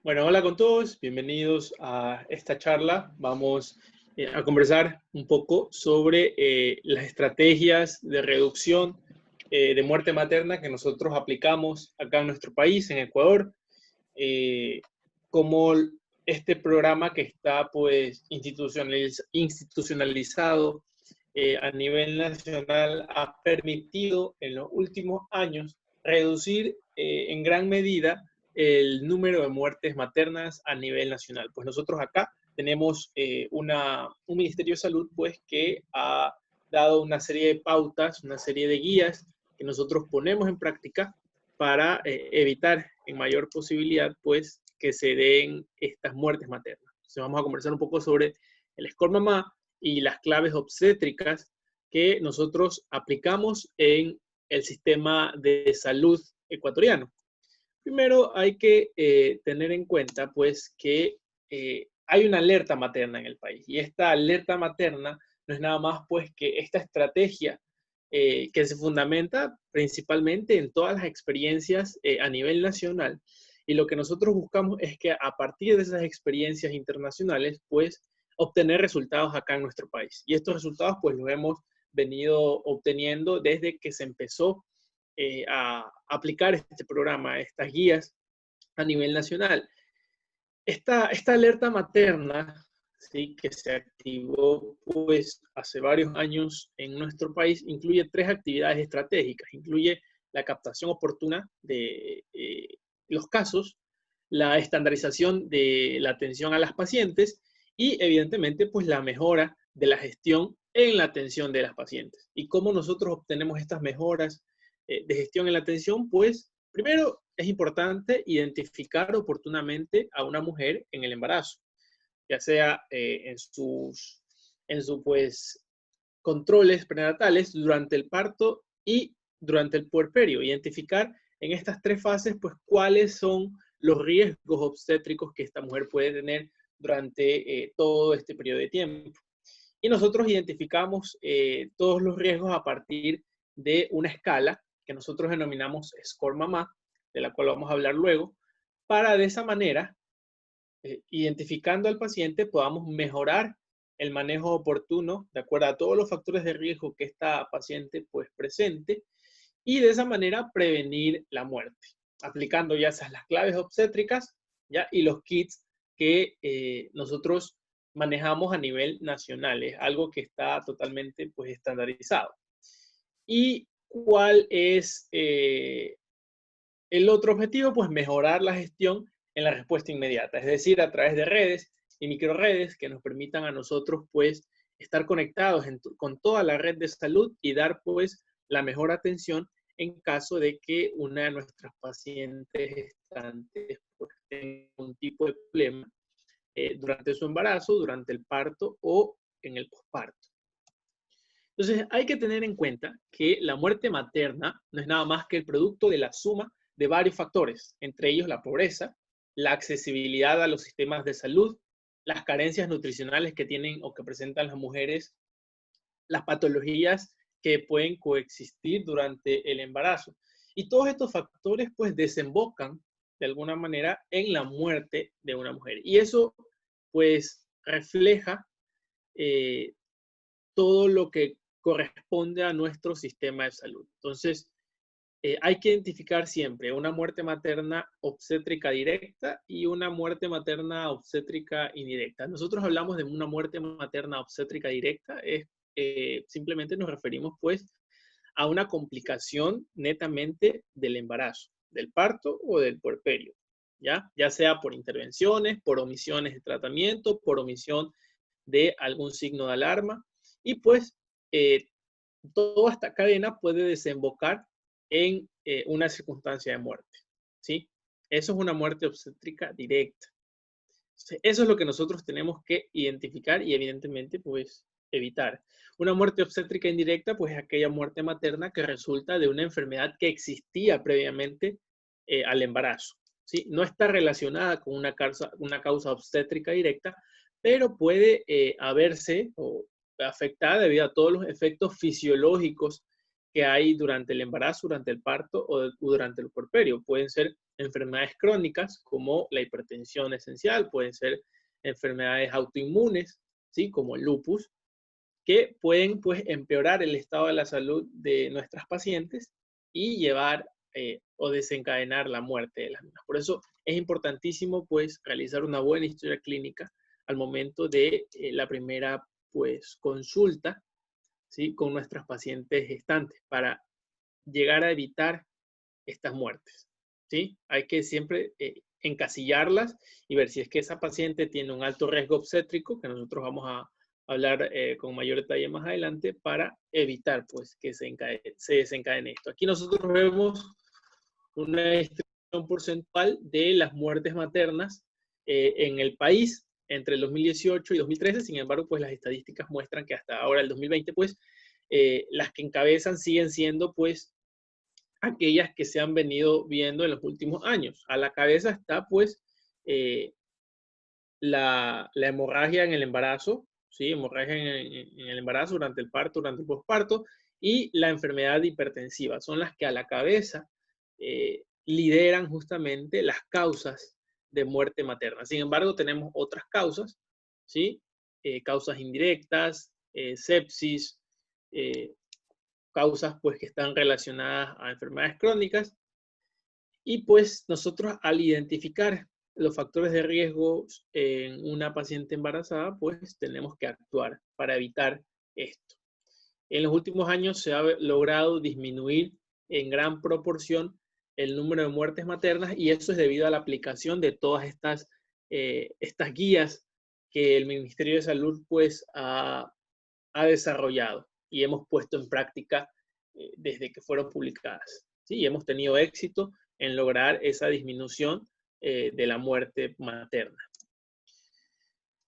Bueno, hola con todos, bienvenidos a esta charla. Vamos a conversar un poco sobre las estrategias de reducción de muerte materna que nosotros aplicamos acá en nuestro país, en Ecuador, eh, como este programa que está pues institucionalizado a nivel nacional ha permitido en los últimos años reducir en gran medida el número de muertes maternas a nivel nacional. Pues nosotros acá tenemos un Ministerio de Salud pues que ha dado una serie de pautas, una serie de guías que nosotros ponemos en práctica para evitar en mayor posibilidad pues que se den estas muertes maternas. Entonces vamos a conversar un poco sobre el score mamá y las claves obstétricas que nosotros aplicamos en el sistema de salud ecuatoriano. Primero hay que tener en cuenta pues que hay una alerta materna en el país y esta alerta materna no es nada más pues que esta estrategia que se fundamenta principalmente en todas las experiencias a nivel nacional, y lo que nosotros buscamos es que a partir de esas experiencias internacionales pues obtener resultados acá en nuestro país, y estos resultados pues los hemos venido obteniendo desde que se empezó a aplicar este programa, estas guías a nivel nacional. Esta alerta materna, ¿sí?, que se activó pues hace varios años en nuestro país, incluye tres actividades estratégicas. Incluye la captación oportuna de los casos, la estandarización de la atención a las pacientes y evidentemente pues la mejora de la gestión en la atención de las pacientes. ¿Y cómo nosotros obtenemos estas mejoras de gestión en la atención? Pues primero es importante identificar oportunamente a una mujer en el embarazo, ya sea en sus pues, controles prenatales, durante el parto y durante el puerperio. Identificar en estas tres fases pues cuáles son los riesgos obstétricos que esta mujer puede tener durante todo este periodo de tiempo. Y nosotros identificamos todos los riesgos a partir de una escala que nosotros denominamos Score Mamá, de la cual vamos a hablar luego, para de esa manera, identificando al paciente, podamos mejorar el manejo oportuno de acuerdo a todos los factores de riesgo que esta paciente pues presente, y de esa manera prevenir la muerte, aplicando ya esas las claves obstétricas ya y los kits que nosotros manejamos a nivel nacional. Es algo que está totalmente pues estandarizado. ¿Y cuál es el otro objetivo? Pues mejorar la gestión en la respuesta inmediata, es decir, a través de redes y microredes que nos permitan a nosotros pues estar conectados con toda la red de salud y dar pues la mejor atención en caso de que una de nuestras pacientes gestantes pues, tenga un tipo de problema durante su embarazo, durante el parto o en el posparto. Entonces, hay que tener en cuenta que la muerte materna no es nada más que el producto de la suma de varios factores, entre ellos la pobreza, la accesibilidad a los sistemas de salud, las carencias nutricionales que tienen o que presentan las mujeres, las patologías que pueden coexistir durante el embarazo. Y todos estos factores pues desembocan de alguna manera en la muerte de una mujer. Y eso pues refleja eh, todo lo que corresponde a nuestro sistema de salud. Entonces, hay que identificar siempre una muerte materna obstétrica directa y una muerte materna obstétrica indirecta. Nosotros hablamos de una muerte materna obstétrica directa, simplemente nos referimos pues a una complicación netamente del embarazo, del parto o del puerperio, ya sea por intervenciones, por omisiones de tratamiento, por omisión de algún signo de alarma, y pues eh, toda esta cadena puede desembocar en una circunstancia de muerte, ¿sí? Eso es una muerte obstétrica directa. Entonces, eso es lo que nosotros tenemos que identificar y evidentemente pues evitar. Una muerte obstétrica indirecta pues es aquella muerte materna que resulta de una enfermedad que existía previamente al embarazo, ¿sí? No está relacionada con una causa obstétrica directa, pero puede haberse o afectada debido a todos los efectos fisiológicos que hay durante el embarazo, durante el parto o durante el puerperio. Pueden ser enfermedades crónicas como la hipertensión esencial, pueden ser enfermedades autoinmunes, ¿sí? Como el lupus, que pueden pues empeorar el estado de la salud de nuestras pacientes y llevar o desencadenar la muerte de las mismas. Por eso es importantísimo pues realizar una buena historia clínica al momento de la primera pues consulta, ¿sí? Con nuestras pacientes gestantes para llegar a evitar estas muertes, ¿sí? Hay que siempre encasillarlas y ver si es que esa paciente tiene un alto riesgo obstétrico, que nosotros vamos a hablar con mayor detalle más adelante, para evitar pues que se desencadene esto. Aquí nosotros vemos una distribución porcentual de las muertes maternas en el país entre el 2018 y 2013. Sin embargo, pues las estadísticas muestran que hasta ahora, el 2020, pues las que encabezan siguen siendo pues aquellas que se han venido viendo en los últimos años. A la cabeza está pues la hemorragia en el embarazo, ¿sí? Hemorragia en el embarazo, durante el parto, durante el posparto, y la enfermedad hipertensiva. Son las que a la cabeza lideran justamente las causas de muerte materna. Sin embargo, tenemos otras causas, ¿sí? Causas indirectas, sepsis, causas pues que están relacionadas a enfermedades crónicas. Y pues nosotros al identificar los factores de riesgo en una paciente embarazada, pues tenemos que actuar para evitar esto. En los últimos años se ha logrado disminuir en gran proporción el número de muertes maternas, y eso es debido a la aplicación de todas estas guías que el Ministerio de Salud pues ha desarrollado y hemos puesto en práctica desde que fueron publicadas. ¿Sí? Y hemos tenido éxito en lograr esa disminución de la muerte materna.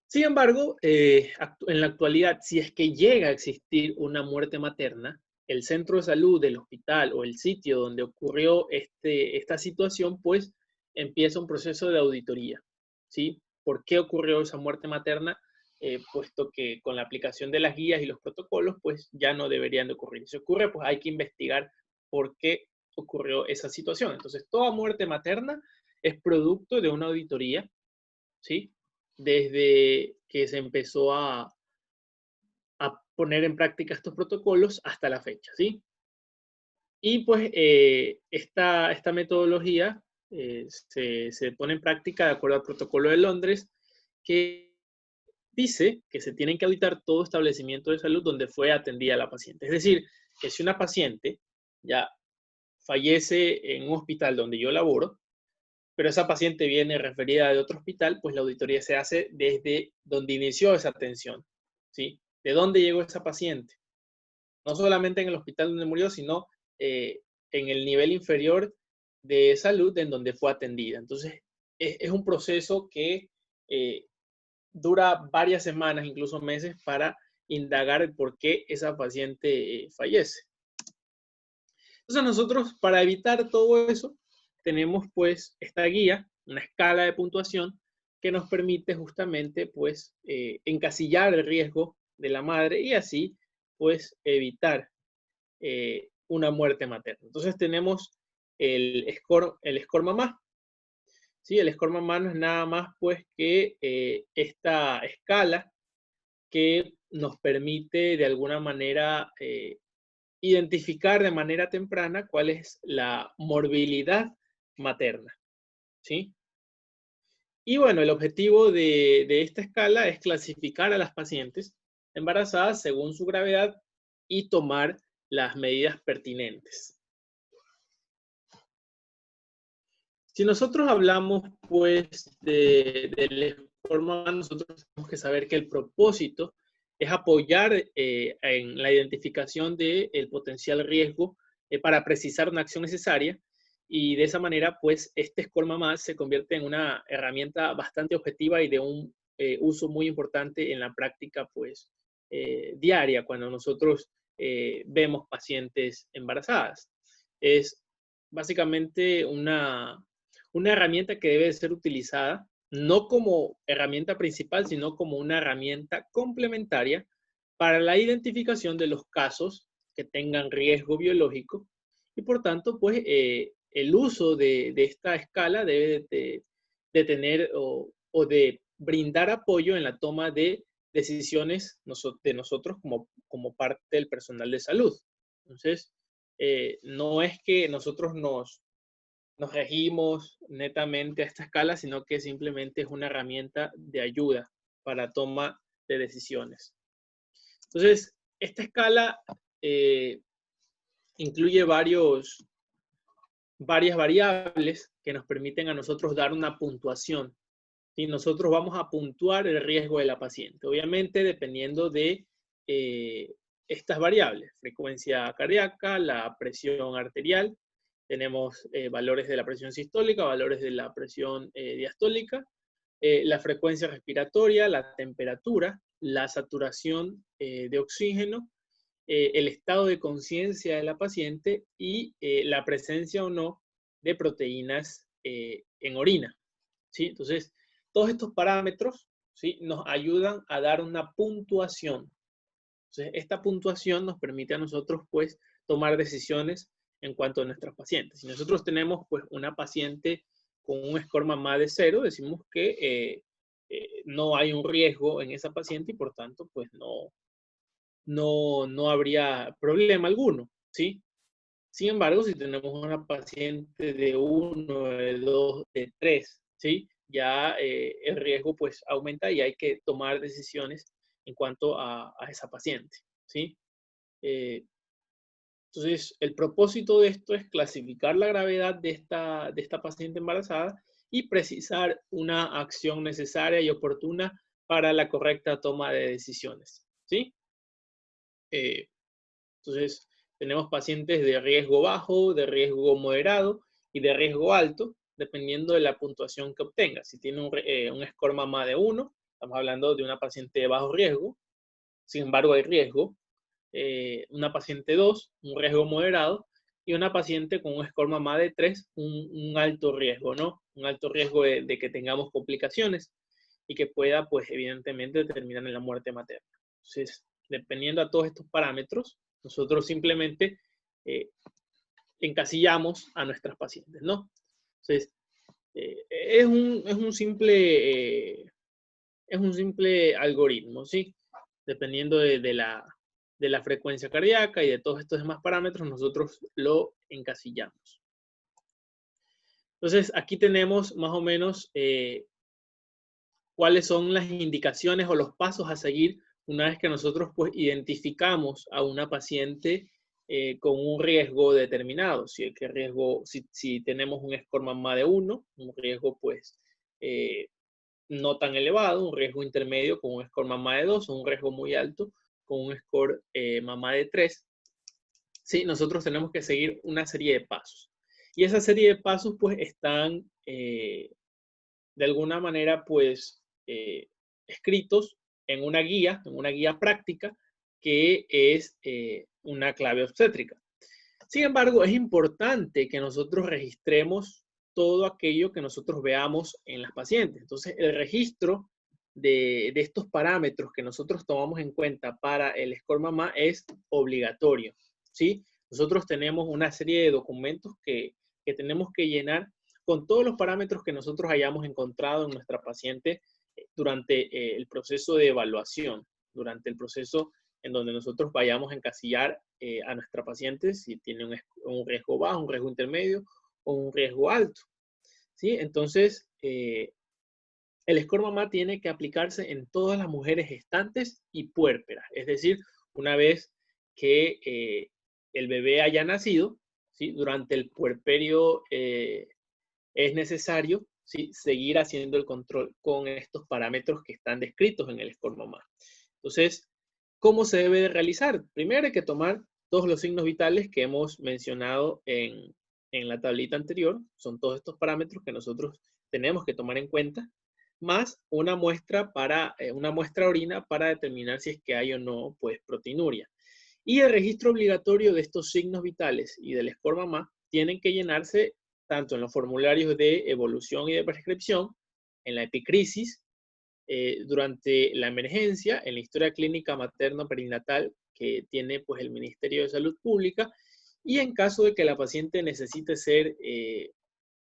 Sin embargo, en la actualidad, si es que llega a existir una muerte materna, el centro de salud del hospital o el sitio donde ocurrió esta situación, pues empieza un proceso de auditoría. ¿Sí? ¿Por qué ocurrió esa muerte materna? Puesto que con la aplicación de las guías y los protocolos, pues ya no deberían de ocurrir. Si ocurre, pues hay que investigar por qué ocurrió esa situación. Entonces, toda muerte materna es producto de una auditoría, ¿sí? Desde que se empezó a poner en práctica estos protocolos hasta la fecha, ¿sí? Y pues esta metodología se pone en práctica de acuerdo al protocolo de Londres, que dice que se tienen que auditar todo establecimiento de salud donde fue atendida la paciente. Es decir, que si una paciente ya fallece en un hospital donde yo laboro, pero esa paciente viene referida de otro hospital, pues la auditoría se hace desde donde inició esa atención, ¿sí? ¿De dónde llegó esa paciente? No solamente en el hospital donde murió, sino en el nivel inferior de salud en donde fue atendida. Entonces, es un proceso que dura varias semanas, incluso meses, para indagar el por qué esa paciente fallece. Entonces nosotros, para evitar todo eso, tenemos pues esta guía, una escala de puntuación que nos permite justamente pues encasillar el riesgo de la madre y así pues evitar una muerte materna. Entonces tenemos el score mamá. ¿Sí? El score mamá no es nada más pues que esta escala que nos permite de alguna manera identificar de manera temprana cuál es la morbilidad materna, ¿sí? Y bueno, el objetivo de esta escala es clasificar a las pacientes embarazadas según su gravedad y tomar las medidas pertinentes. Si nosotros hablamos, pues, del score mamá, nosotros tenemos que saber que el propósito es apoyar en la identificación del potencial riesgo para precisar una acción necesaria, y de esa manera, pues, este score mamá se convierte en una herramienta bastante objetiva y de un uso muy importante en la práctica, pues, diaria, cuando nosotros vemos pacientes embarazadas. Es básicamente una herramienta que debe ser utilizada no como herramienta principal, sino como una herramienta complementaria para la identificación de los casos que tengan riesgo biológico y por tanto, pues, el uso de esta escala debe de tener o de brindar apoyo en la toma de decisiones de nosotros como parte del personal de salud. Entonces, no es que nosotros nos regimos netamente a esta escala, sino que simplemente es una herramienta de ayuda para toma de decisiones. Entonces, esta escala incluye varias variables que nos permiten a nosotros dar una puntuación. Y nosotros vamos a puntuar el riesgo de la paciente, obviamente dependiendo de estas variables: frecuencia cardíaca, la presión arterial, tenemos valores de la presión sistólica, valores de la presión diastólica, la frecuencia respiratoria, la temperatura, la saturación de oxígeno, el estado de conciencia de la paciente y la presencia o no de proteínas en orina, ¿sí? Entonces, todos estos parámetros, ¿sí?, nos ayudan a dar una puntuación. Entonces, esta puntuación nos permite a nosotros, pues, tomar decisiones en cuanto a nuestras pacientes. Si nosotros tenemos, pues, una paciente con un score MAMA de 0, decimos que no hay un riesgo en esa paciente y, por tanto, pues, no habría problema alguno, ¿sí? Sin embargo, si tenemos una paciente de 1, de 2, de 3, ¿sí?, ya el riesgo pues aumenta y hay que tomar decisiones en cuanto a esa paciente, ¿sí? Entonces, el propósito de esto es clasificar la gravedad de esta paciente embarazada y precisar una acción necesaria y oportuna para la correcta toma de decisiones, ¿sí? Entonces, tenemos pacientes de riesgo bajo, de riesgo moderado y de riesgo alto, dependiendo de la puntuación que obtenga. Si tiene un score MAMA de 1, estamos hablando de una paciente de bajo riesgo, sin embargo hay riesgo. Una paciente 2, un riesgo moderado, y una paciente con un score MAMA de 3, un alto riesgo, ¿no? Un alto riesgo de que tengamos complicaciones y que pueda, pues, evidentemente, terminar en la muerte materna. Entonces, dependiendo de todos estos parámetros, nosotros simplemente encasillamos a nuestras pacientes, ¿no? Entonces, es un simple algoritmo, ¿sí? Dependiendo de la frecuencia cardíaca y de todos estos demás parámetros, nosotros lo encasillamos. Entonces, aquí tenemos más o menos cuáles son las indicaciones o los pasos a seguir una vez que nosotros pues identificamos a una paciente con un riesgo determinado. Si tenemos un score MAMA de 1, un riesgo pues no tan elevado, un riesgo intermedio con un score MAMA de 2, o un riesgo muy alto con un score MAMA de 3. Sí, nosotros tenemos que seguir una serie de pasos. Y esa serie de pasos pues están de alguna manera pues escritos en una guía práctica que es una clave obstétrica. Sin embargo, es importante que nosotros registremos todo aquello que nosotros veamos en las pacientes. Entonces, el registro de estos parámetros que nosotros tomamos en cuenta para el score MAMA es obligatorio, ¿sí? Nosotros tenemos una serie de documentos que tenemos que llenar con todos los parámetros que nosotros hayamos encontrado en nuestra paciente durante el proceso de evaluación, durante el proceso en donde nosotros vayamos a encasillar a nuestra paciente si tiene un riesgo bajo, un riesgo intermedio o un riesgo alto, ¿sí? Entonces, el score MAMA tiene que aplicarse en todas las mujeres gestantes y puérperas, es decir, una vez que el bebé haya nacido, ¿sí?, durante el puerperio es necesario, ¿sí?, seguir haciendo el control con estos parámetros que están descritos en el score MAMA. Entonces, ¿cómo se debe de realizar? Primero hay que tomar todos los signos vitales que hemos mencionado en la tablita anterior. Son todos estos parámetros que nosotros tenemos que tomar en cuenta, más una muestra orina para determinar si es que hay o no, pues, proteinuria. Y el registro obligatorio de estos signos vitales y del score MAMA tienen que llenarse tanto en los formularios de evolución y de prescripción, en la epicrisis, durante la emergencia, en la historia clínica materno-perinatal que tiene pues el Ministerio de Salud Pública, y en caso de que la paciente necesite ser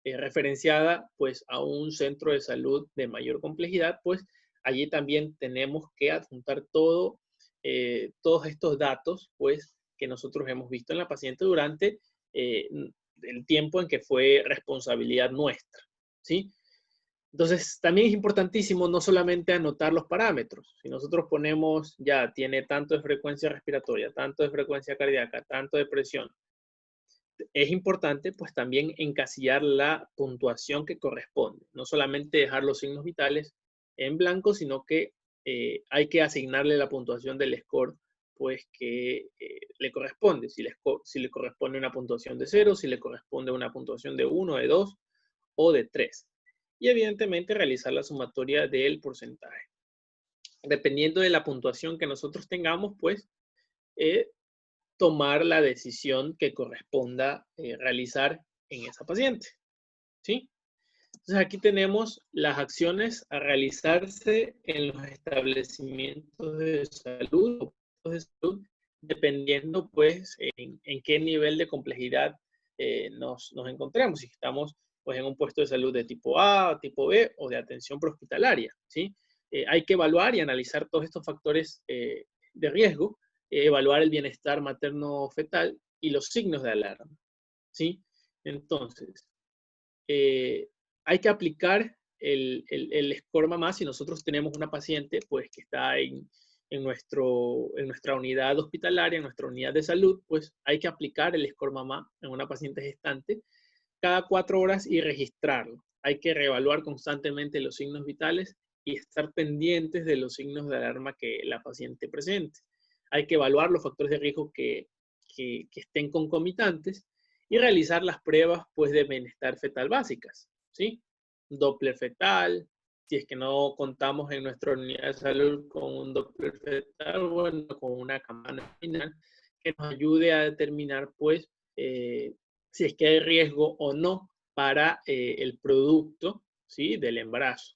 referenciada pues a un centro de salud de mayor complejidad, pues allí también tenemos que adjuntar todos estos datos pues que nosotros hemos visto en la paciente durante el tiempo en que fue responsabilidad nuestra, ¿sí? Entonces, también es importantísimo no solamente anotar los parámetros. Si nosotros ponemos, ya tiene tanto de frecuencia respiratoria, tanto de frecuencia cardíaca, tanto de presión, es importante pues también encasillar la puntuación que corresponde. No solamente dejar los signos vitales en blanco, sino que hay que asignarle la puntuación del score pues que le corresponde. Si le corresponde una puntuación de 0, si le corresponde una puntuación de 1, de 2 o de 3. Y evidentemente realizar la sumatoria del porcentaje. Dependiendo de la puntuación que nosotros tengamos, pues tomar la decisión que corresponda realizar en esa paciente, ¿sí? Entonces aquí tenemos las acciones a realizarse en los establecimientos de salud, dependiendo pues en qué nivel de complejidad nos encontremos, si estamos pues en un puesto de salud de tipo A, tipo B o de atención prehospitalaria, ¿sí? Hay que evaluar y analizar todos estos factores de riesgo, evaluar el bienestar materno-fetal y los signos de alarma, ¿sí? Entonces, hay que aplicar el score mamá si nosotros tenemos una paciente pues que está en nuestra unidad hospitalaria, en nuestra unidad de salud, pues hay que aplicar el score mamá en una paciente gestante cada 4 horas y registrarlo. Hay que reevaluar constantemente los signos vitales y estar pendientes de los signos de alarma que la paciente presente. Hay que evaluar los factores de riesgo que estén concomitantes y realizar las pruebas pues, de bienestar fetal básicas, ¿sí? Doppler fetal, si es que no contamos en nuestra unidad de salud con un Doppler fetal, bueno, con una cámara final que nos ayude a determinar pues si es que hay riesgo o no para el producto, ¿sí? Del embarazo.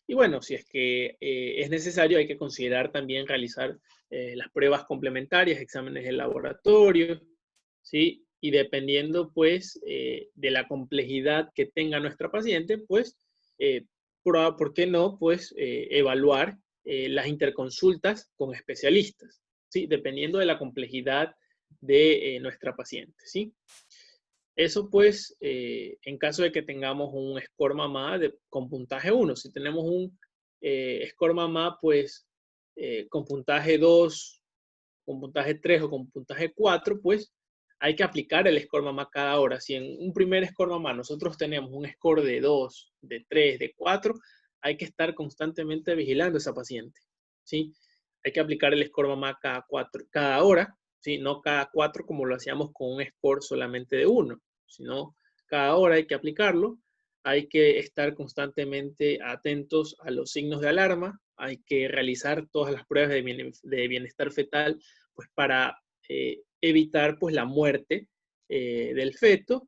Y bueno, si es que es necesario, hay que considerar también realizar las pruebas complementarias, exámenes de laboratorio, ¿sí? Y dependiendo, pues, de la complejidad que tenga nuestra paciente, pues, ¿por qué no? Pues, evaluar las interconsultas con especialistas, ¿sí? Dependiendo de la complejidad de nuestra paciente, ¿sí? Eso pues en caso de que tengamos un score mamá con puntaje 1. Si tenemos un score mamá pues con puntaje 2, con puntaje 3 o con puntaje 4, pues hay que aplicar el score mamá cada hora. Si en un primer score mamá nosotros tenemos un score de 2, de 3, de 4, hay que estar constantemente vigilando a esa paciente, ¿sí? Hay que aplicar el score mamá cada hora, ¿sí? No cada 4 como lo hacíamos con un score solamente de 1, sino cada hora hay que aplicarlo. Hay que estar constantemente atentos a los signos de alarma, hay que realizar todas las pruebas de bienestar fetal pues, para evitar pues, la muerte del feto.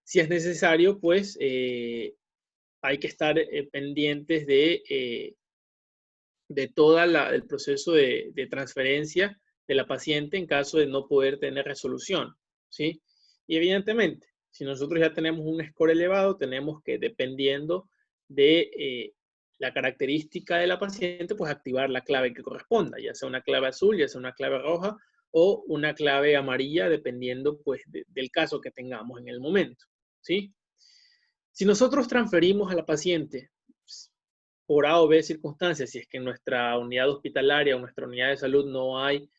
Si es necesario, pues hay que estar pendientes de todo el proceso de transferencia de la paciente en caso de no poder tener resolución, ¿sí? Y evidentemente, si nosotros ya tenemos un score elevado, tenemos que, dependiendo de la característica de la paciente, pues activar la clave que corresponda, ya sea una clave azul, ya sea una clave roja o una clave amarilla, dependiendo pues del caso que tengamos en el momento, ¿sí? Si nosotros transferimos a la paciente por A o B circunstancias, si es que en nuestra unidad hospitalaria o nuestra unidad de salud no hay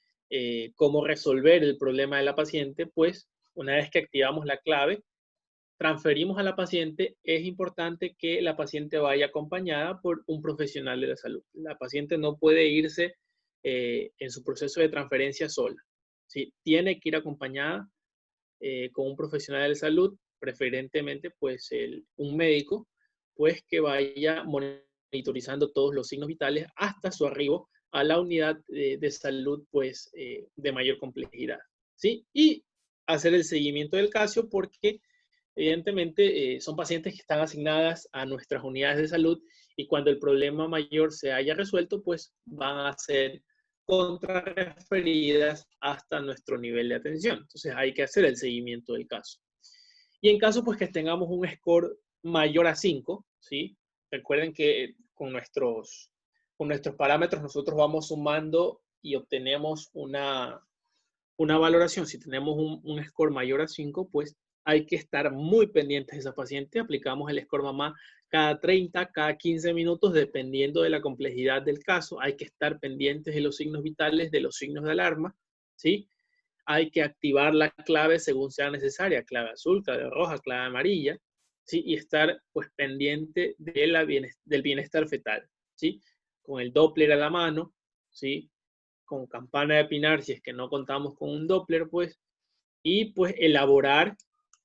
cómo resolver el problema de la paciente, pues una vez que activamos la clave, transferimos a la paciente, es importante que la paciente vaya acompañada por un profesional de la salud. La paciente no puede irse en su proceso de transferencia sola, ¿sí? Tiene que ir acompañada con un profesional de salud, preferentemente pues un médico, pues que vaya monitorizando todos los signos vitales hasta su arribo a la unidad de salud pues de mayor complejidad, ¿sí? Y hacer el seguimiento del caso porque evidentemente son pacientes que están asignadas a nuestras unidades de salud y cuando el problema mayor se haya resuelto pues van a ser contrarreferidas hasta nuestro nivel de atención. Entonces hay que hacer el seguimiento del caso. Y en caso pues que tengamos un score mayor a 5, ¿sí? Recuerden que con nuestros parámetros nosotros vamos sumando y obtenemos una valoración. Si tenemos un score mayor a 5, pues hay que estar muy pendientes de esa paciente. Aplicamos el score mamá cada 30, cada 15 minutos, dependiendo de la complejidad del caso. Hay que estar pendientes de los signos vitales, de los signos de alarma, ¿sí? Hay que activar la clave según sea necesaria, clave azul, clave roja, clave amarilla, ¿sí? Y estar pues pendiente del bienestar fetal, ¿sí? Con el Doppler a la mano, ¿sí? Con campana de Pinar, si es que no contamos con un Doppler, pues, y pues elaborar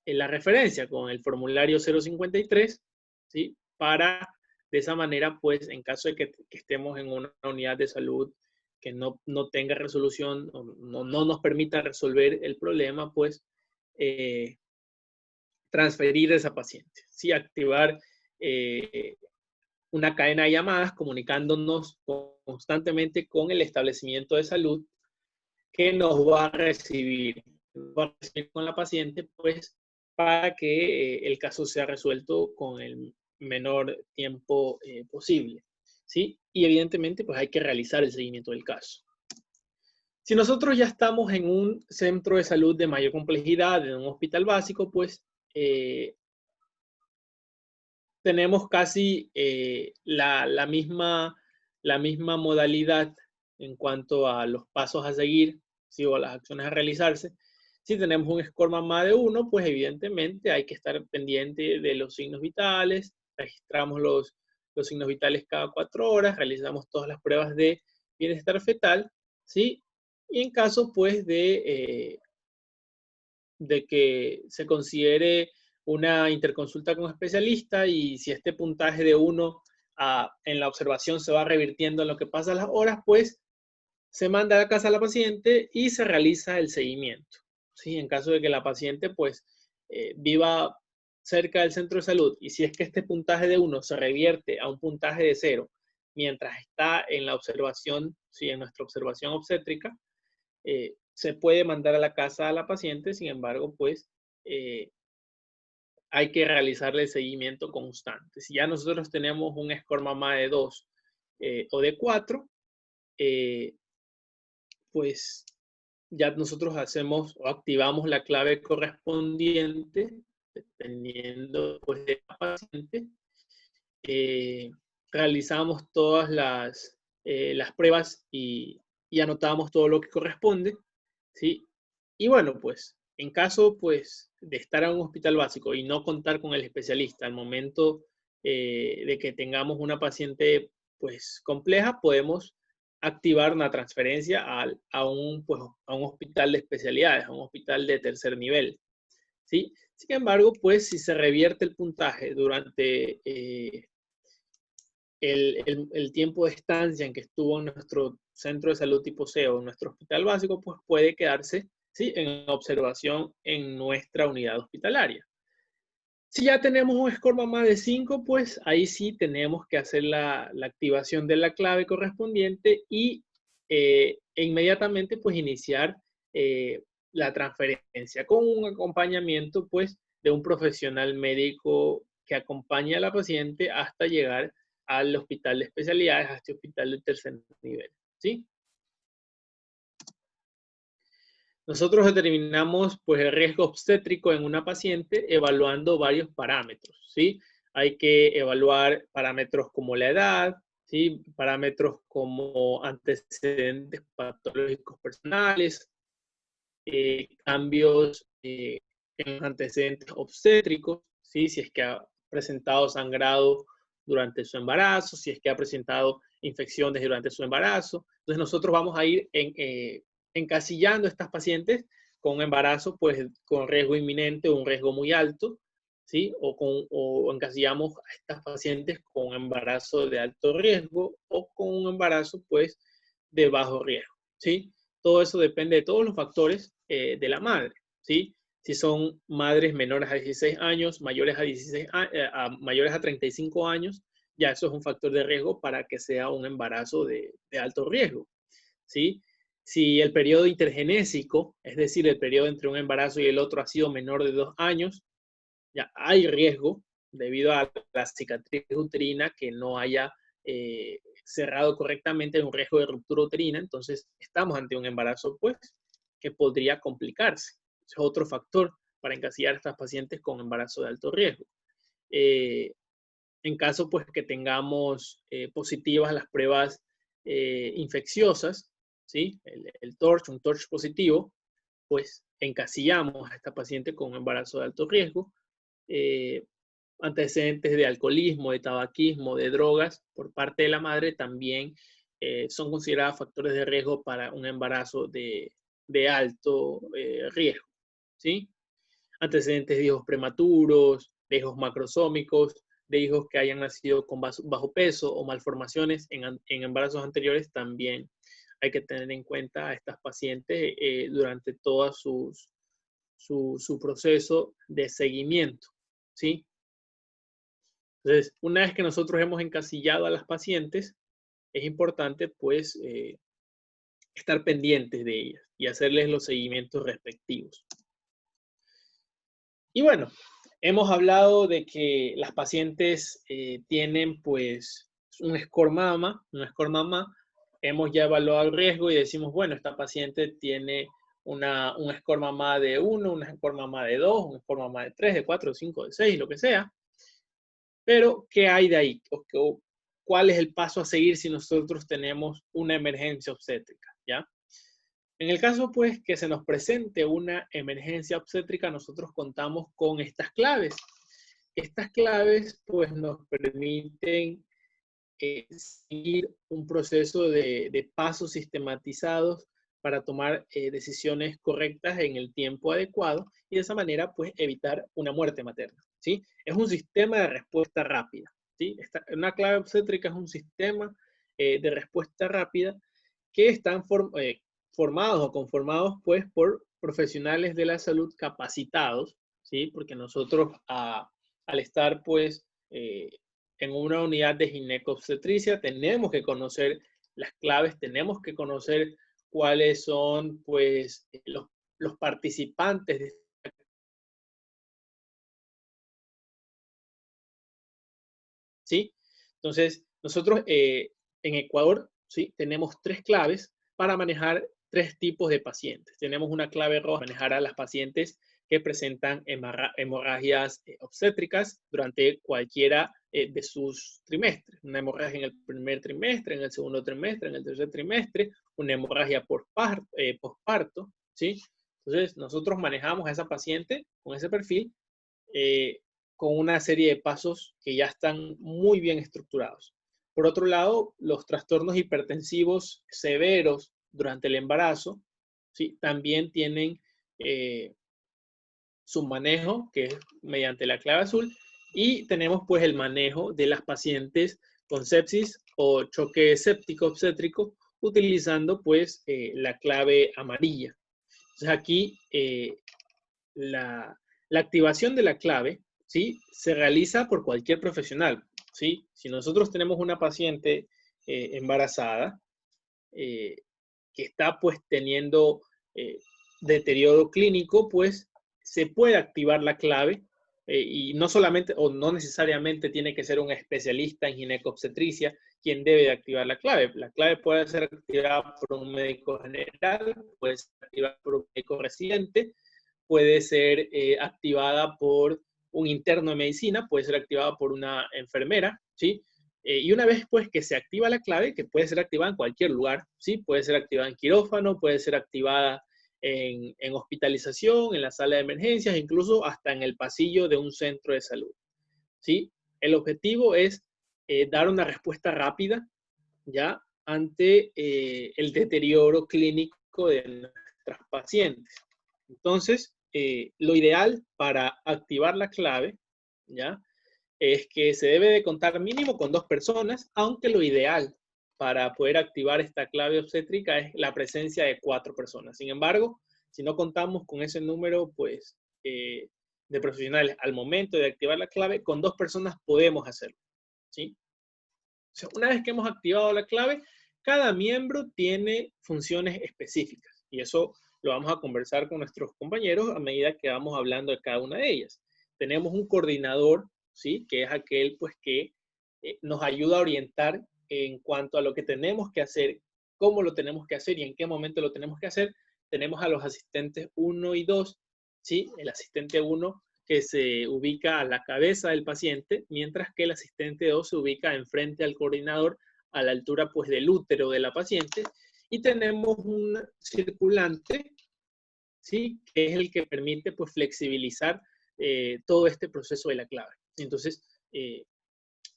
la referencia con el formulario 053, ¿sí? Para de esa manera, pues, en caso de que estemos en una unidad de salud que no tenga resolución, no nos permita resolver el problema, pues, transferir a esa paciente, ¿sí? Activar una cadena de llamadas comunicándonos constantemente con el establecimiento de salud que nos va a recibir con la paciente, pues, para que el caso sea resuelto con el menor tiempo posible, ¿sí? Y evidentemente, pues, hay que realizar el seguimiento del caso. Si nosotros ya estamos en un centro de salud de mayor complejidad, en un hospital básico, pues, tenemos casi la misma modalidad en cuanto a los pasos a seguir, ¿sí? O las acciones a realizarse. Si tenemos un score más de 1, pues evidentemente hay que estar pendiente de los signos vitales, registramos los signos vitales cada 4 horas, realizamos todas las pruebas de bienestar fetal, ¿sí? Y en caso, pues, de que se considere una interconsulta con especialista y si este puntaje de 1 en la observación se va revirtiendo en lo que pasa a las horas, pues se manda a la casa a la paciente y se realiza el seguimiento, ¿sí? En caso de que la paciente pues viva cerca del centro de salud y si es que este puntaje de 1 se revierte a un puntaje de 0 mientras está en la observación, ¿sí? En nuestra observación obstétrica, se puede mandar a la casa a la paciente, sin embargo, pues hay que realizarle el seguimiento constante. Si ya nosotros tenemos un score mamá de 2 o de 4, pues ya nosotros hacemos o activamos la clave correspondiente, dependiendo pues, de la paciente. Realizamos todas las pruebas y anotamos todo lo que corresponde, ¿sí? Y bueno, pues, en caso, pues, de estar en un hospital básico y no contar con el especialista al momento de que tengamos una paciente, pues, compleja, podemos activar una transferencia a un hospital de especialidades, a un hospital de tercer nivel, ¿sí? Sin embargo, pues, si se revierte el puntaje durante el tiempo de estancia en que estuvo en nuestro centro de salud tipo C o en nuestro hospital básico, pues puede quedarse, ¿sí? En observación en nuestra unidad hospitalaria. Si ya tenemos un score más de 5, pues ahí sí tenemos que hacer la activación de la clave correspondiente y inmediatamente pues iniciar la transferencia con un acompañamiento pues de un profesional médico que acompañe a la paciente hasta llegar al hospital de especialidades, a este hospital de tercer nivel, ¿sí? Nosotros determinamos pues, el riesgo obstétrico en una paciente evaluando varios parámetros, ¿sí? Hay que evaluar parámetros como la edad, ¿sí? Parámetros como antecedentes patológicos personales, cambios en los antecedentes obstétricos, ¿sí? Si es que ha presentado sangrado durante su embarazo, si es que ha presentado infecciones durante su embarazo. Entonces nosotros vamos a ir encasillando a estas pacientes con un embarazo pues con riesgo inminente o un riesgo muy alto, ¿sí? O encasillamos a estas pacientes con un embarazo de alto riesgo o con un embarazo pues de bajo riesgo, ¿sí? Todo eso depende de todos los factores de la madre, ¿sí? Si son madres menores a 16 años, mayores a 35 años, ya eso es un factor de riesgo para que sea un embarazo de alto riesgo. ¿sí? Si el periodo intergenésico, es decir, el periodo entre un embarazo y el otro ha sido menor de 2 años, ya hay riesgo debido a la cicatriz uterina que no haya cerrado correctamente, un riesgo de ruptura uterina, entonces estamos ante un embarazo, pues, que podría complicarse. Es otro factor para encasillar a estas pacientes con embarazo de alto riesgo. En caso, pues, que tengamos positivas las pruebas infecciosas, ¿sí? El TORCH, un TORCH positivo, pues encasillamos a esta paciente con embarazo de alto riesgo. Antecedentes de alcoholismo, de tabaquismo, de drogas por parte de la madre también son considerados factores de riesgo para un embarazo de alto riesgo, ¿sí? Antecedentes de hijos prematuros, de hijos macrosómicos, de hijos que hayan nacido con bajo peso o malformaciones en embarazos anteriores, también hay que tener en cuenta a estas pacientes durante todo su proceso de seguimiento, ¿sí? Entonces, una vez que nosotros hemos encasillado a las pacientes, es importante, pues, estar pendientes de ellas y hacerles los seguimientos respectivos. Y bueno, hemos hablado de que las pacientes tienen, pues, un score mama, hemos ya evaluado el riesgo y decimos, bueno, esta paciente tiene un score mama de 1, un score mama de 2, un score mama de 3, de 4, de 5, de 6, lo que sea. Pero, ¿qué hay de ahí? ¿Cuál es el paso a seguir si nosotros tenemos una emergencia obstétrica? ¿Ya? En el caso, pues, que se nos presente una emergencia obstétrica, nosotros contamos con estas claves. Estas claves, pues, nos permiten seguir un proceso de pasos sistematizados para tomar decisiones correctas en el tiempo adecuado y de esa manera, pues, evitar una muerte materna, ¿sí? Es un sistema de respuesta rápida, ¿sí? Una clave obstétrica es un sistema de respuesta rápida que están formados o conformados, pues, por profesionales de la salud capacitados, ¿sí? Porque nosotros, al estar, pues, en una unidad de ginecobstetricia, tenemos que conocer las claves, tenemos que conocer cuáles son, pues, los participantes de ¿sí? Entonces, nosotros en Ecuador, ¿sí? Tenemos 3 claves para manejar 3 tipos de pacientes. Tenemos una clave roja para manejar a las pacientes que presentan hemorragias obstétricas durante cualquiera de sus trimestres. Una hemorragia en el primer trimestre, en el segundo trimestre, en el tercer trimestre, una hemorragia posparto, ¿sí? Entonces, nosotros manejamos a esa paciente con ese perfil eh, con una serie de pasos que ya están muy bien estructurados. Por otro lado, los trastornos hipertensivos severos durante el embarazo, ¿sí? También tienen su manejo, que es mediante la clave azul, y tenemos pues el manejo de las pacientes con sepsis o choque séptico obstétrico, utilizando pues la clave amarilla. Entonces aquí la activación de la clave, ¿sí? Se realiza por cualquier profesional, ¿sí? Si nosotros tenemos una paciente embarazada que está pues teniendo deterioro clínico, pues se puede activar la clave y no solamente o no necesariamente tiene que ser un especialista en ginecobstetricia quien debe de activar la clave. La clave puede ser activada por un médico general, puede ser activada por un médico residente, puede ser activada por un interno de medicina, puede ser activada por una enfermera, ¿sí? Y una vez pues que se activa la clave, que puede ser activada en cualquier lugar, ¿sí? Puede ser activada en quirófano, puede ser activada en hospitalización, en la sala de emergencias, incluso hasta en el pasillo de un centro de salud, ¿sí? El objetivo es dar una respuesta rápida, ¿ya? Ante el deterioro clínico de nuestras pacientes. Entonces, lo ideal para activar la clave, ¿ya? Es que se debe de contar mínimo con 2 personas, aunque lo ideal para poder activar esta clave obstétrica es la presencia de 4 personas. Sin embargo, si no contamos con ese número, pues, de profesionales al momento de activar la clave, con 2 personas podemos hacerlo, ¿sí? O sea, una vez que hemos activado la clave, cada miembro tiene funciones específicas y eso lo vamos a conversar con nuestros compañeros a medida que vamos hablando de cada una de ellas. Tenemos un coordinador, ¿sí? Que es aquel pues, que nos ayuda a orientar en cuanto a lo que tenemos que hacer, cómo lo tenemos que hacer y en qué momento lo tenemos que hacer. Tenemos a los asistentes 1 y 2, ¿sí? El asistente 1 que se ubica a la cabeza del paciente, mientras que el asistente 2 se ubica enfrente al coordinador a la altura pues, del útero de la paciente. Y tenemos un circulante, ¿sí? Que es el que permite pues, flexibilizar todo este proceso de la clave. Entonces, es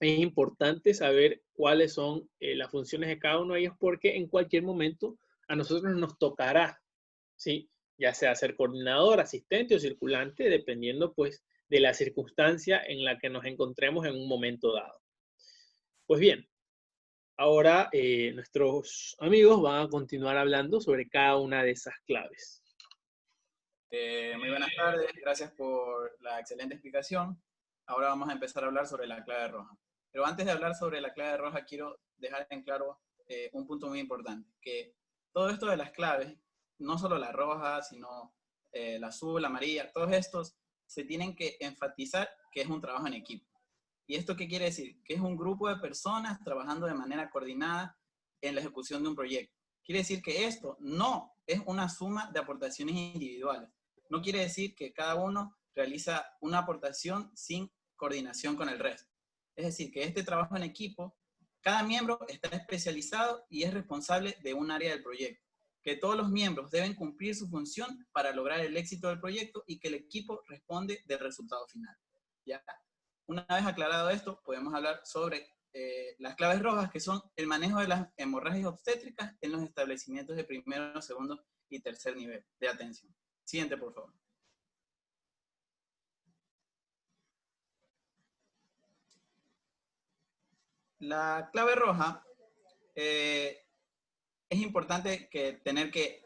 importante saber cuáles son las funciones de cada uno de ellos porque en cualquier momento a nosotros nos tocará, ¿sí? Ya sea ser coordinador, asistente o circulante, dependiendo pues de la circunstancia en la que nos encontremos en un momento dado. Pues bien, ahora nuestros amigos van a continuar hablando sobre cada una de esas claves. Muy buenas tardes, gracias por la excelente explicación. Ahora vamos a empezar a hablar sobre la clave roja. Pero antes de hablar sobre la clave roja, quiero dejar en claro un punto muy importante, que todo esto de las claves, no solo la roja, sino la azul, la amarilla, todos estos se tienen que enfatizar que es un trabajo en equipo. ¿Y esto qué quiere decir? Que es un grupo de personas trabajando de manera coordinada en la ejecución de un proyecto. Quiere decir que esto no es una suma de aportaciones individuales. No quiere decir que cada uno realiza una aportación sin coordinación con el resto. Es decir, que este trabajo en equipo, cada miembro está especializado y es responsable de un área del proyecto. Que todos los miembros deben cumplir su función para lograr el éxito del proyecto y que el equipo responde del resultado final. ¿Ya? Una vez aclarado esto, podemos hablar sobre las claves rojas, que son el manejo de las hemorragias obstétricas en los establecimientos de primero, segundo y tercer nivel de atención. Siguiente, por favor. La clave roja, es importante tener que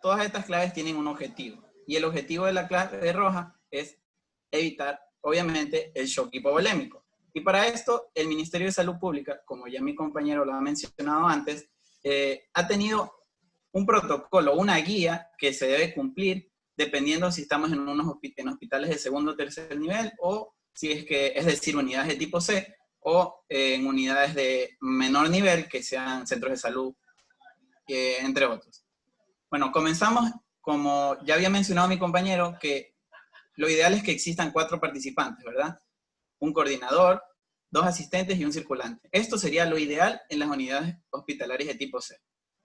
todas estas claves tienen un objetivo. Y el objetivo de la clave roja es evitar, obviamente, el shock hipovolémico. Y para esto, el Ministerio de Salud Pública, como ya mi compañero lo ha mencionado antes, ha tenido un protocolo, una guía que se debe cumplir dependiendo si estamos en hospitales de segundo o tercer nivel o si es decir, unidades de tipo C o en unidades de menor nivel que sean centros de salud, entre otros. Bueno, comenzamos, como ya había mencionado mi compañero, que lo ideal es que existan 4 participantes, ¿verdad? Un coordinador, 2 asistentes y un circulante. Esto sería lo ideal en las unidades hospitalarias de tipo C.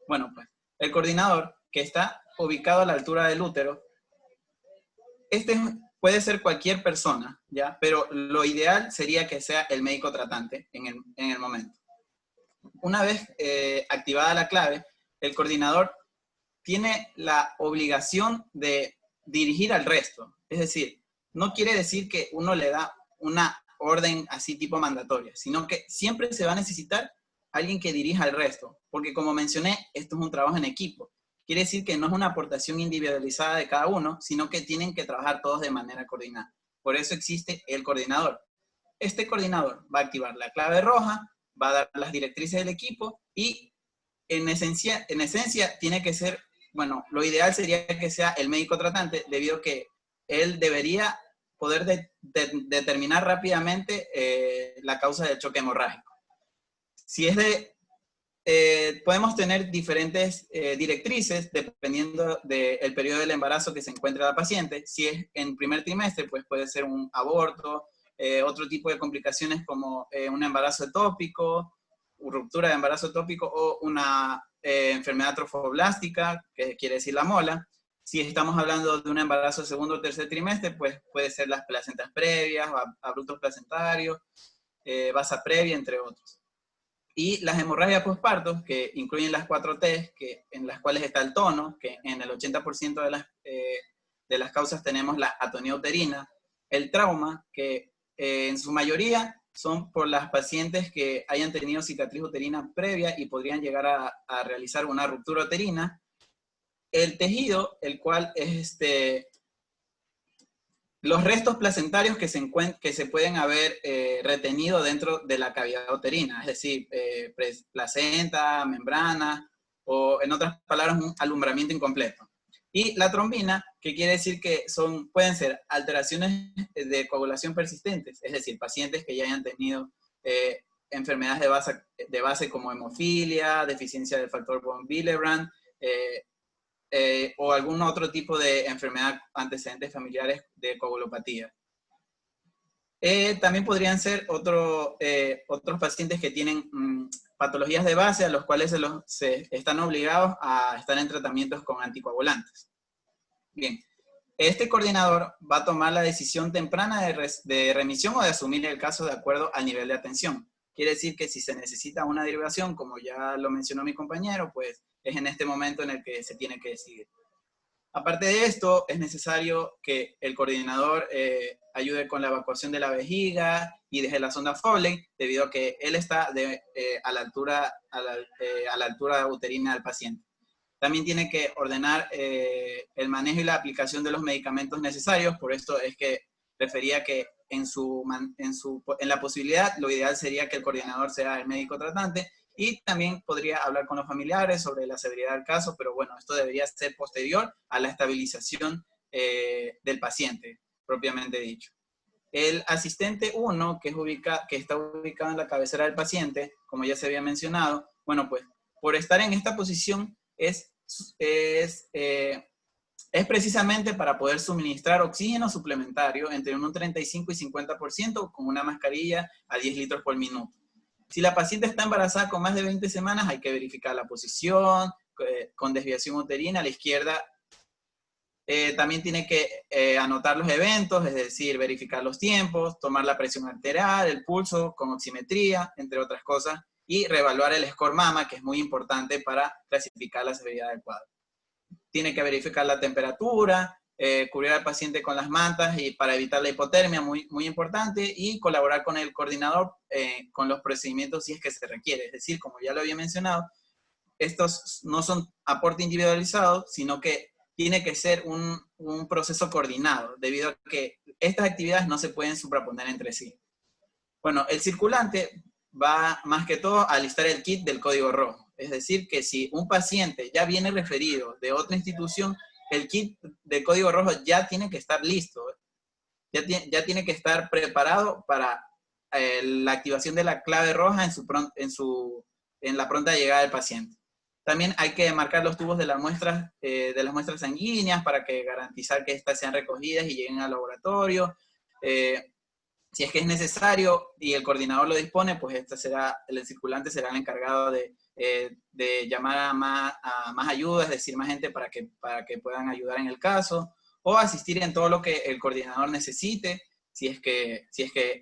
Bueno, pues, el coordinador, que está ubicado a la altura del útero, puede ser cualquier persona, ¿ya? Pero lo ideal sería que sea el médico tratante en el momento. Una vez activada la clave, el coordinador tiene la obligación de dirigir al resto. Es decir, no quiere decir que uno le da una orden así tipo mandatoria, sino que siempre se va a necesitar alguien que dirija al resto, porque como mencioné, esto es un trabajo en equipo. Quiere decir que no es una aportación individualizada de cada uno, sino que tienen que trabajar todos de manera coordinada. Por eso existe el coordinador. Este coordinador va a activar la clave roja, va a dar las directrices del equipo y en esencia tiene que ser, bueno, lo ideal sería que sea el médico tratante, debido a que él debería poder determinar rápidamente la causa del choque hemorrágico. Si es podemos tener diferentes directrices dependiendo del periodo del embarazo que se encuentra la paciente. Si es en primer trimestre, pues puede ser un aborto, otro tipo de complicaciones como un embarazo ectópico, ruptura de embarazo ectópico o una enfermedad trofoblástica, que quiere decir la mola. Si estamos hablando de un embarazo de segundo o tercer trimestre, pues puede ser las placentas previas, abruptos placentarios, vasa previa, entre otros. Y las hemorragias postpartos, que incluyen las 4 T, en las cuales está el tono, que en el 80% de las causas tenemos la atonía uterina, el trauma, que en su mayoría son por las pacientes que hayan tenido cicatriz uterina previa y podrían llegar a realizar una ruptura uterina, el tejido, el cual es los restos placentarios que se pueden haber retenido dentro de la cavidad uterina, es decir, placenta, membrana, o en otras palabras, un alumbramiento incompleto. Y la trombina, que quiere decir que pueden ser alteraciones de coagulación persistentes, es decir, pacientes que ya hayan tenido enfermedades de base como hemofilia, deficiencia del factor von Willebrand, o algún otro tipo de enfermedad antecedentes familiares de coagulopatía. También podrían ser otros pacientes que tienen patologías de base a los cuales se están obligados a estar en tratamientos con anticoagulantes. Bien, este coordinador va a tomar la decisión temprana de remisión o de asumir el caso de acuerdo al nivel de atención. Quiere decir que si se necesita una derivación, como ya lo mencionó mi compañero, pues es en este momento en el que se tiene que decidir. Aparte de esto, es necesario que el coordinador ayude con la evacuación de la vejiga y desde la sonda Foley, debido a que él está a la altura uterina del paciente. También tiene que ordenar el manejo y la aplicación de los medicamentos necesarios. Por esto es que refería que en la posibilidad, lo ideal sería que el coordinador sea el médico tratante, y también podría hablar con los familiares sobre la severidad del caso, pero bueno, esto debería ser posterior a la estabilización del paciente, propiamente dicho. El asistente 1, que está ubicado en la cabecera del paciente, como ya se había mencionado, bueno, pues por estar en esta posición es precisamente para poder suministrar oxígeno suplementario entre un 35 y 50% con una mascarilla a 10 litros por minuto. Si la paciente está embarazada con más de 20 semanas, hay que verificar la posición, con desviación uterina a la izquierda. También tiene que anotar los eventos, es decir, verificar los tiempos, tomar la presión arterial, el pulso con oximetría, entre otras cosas, y reevaluar el score MAMA, que es muy importante para clasificar la severidad del cuadro. Tiene que verificar la temperatura, cubrir al paciente con las mantas y para evitar la hipotermia, muy, muy importante, y colaborar con el coordinador con los procedimientos si es que se requiere. Es decir, como ya lo había mencionado, estos no son aporte individualizado, sino que tiene que ser un proceso coordinado, debido a que estas actividades no se pueden supraponer entre sí. Bueno, el circulante va más que todo a listar el kit del código rojo. Es decir, que si un paciente ya viene referido de otra institución, el kit del código rojo ya tiene que estar listo, ya tiene que estar preparado para la activación de la clave roja en la pronta llegada del paciente. También hay que marcar los tubos de las muestras sanguíneas para garantizar que éstas sean recogidas y lleguen al laboratorio. Si es que es necesario y el coordinador lo dispone, pues el circulante será el encargado de llamar a más ayuda, es decir, más gente para que puedan ayudar en el caso, o asistir en todo lo que el coordinador necesite, si es que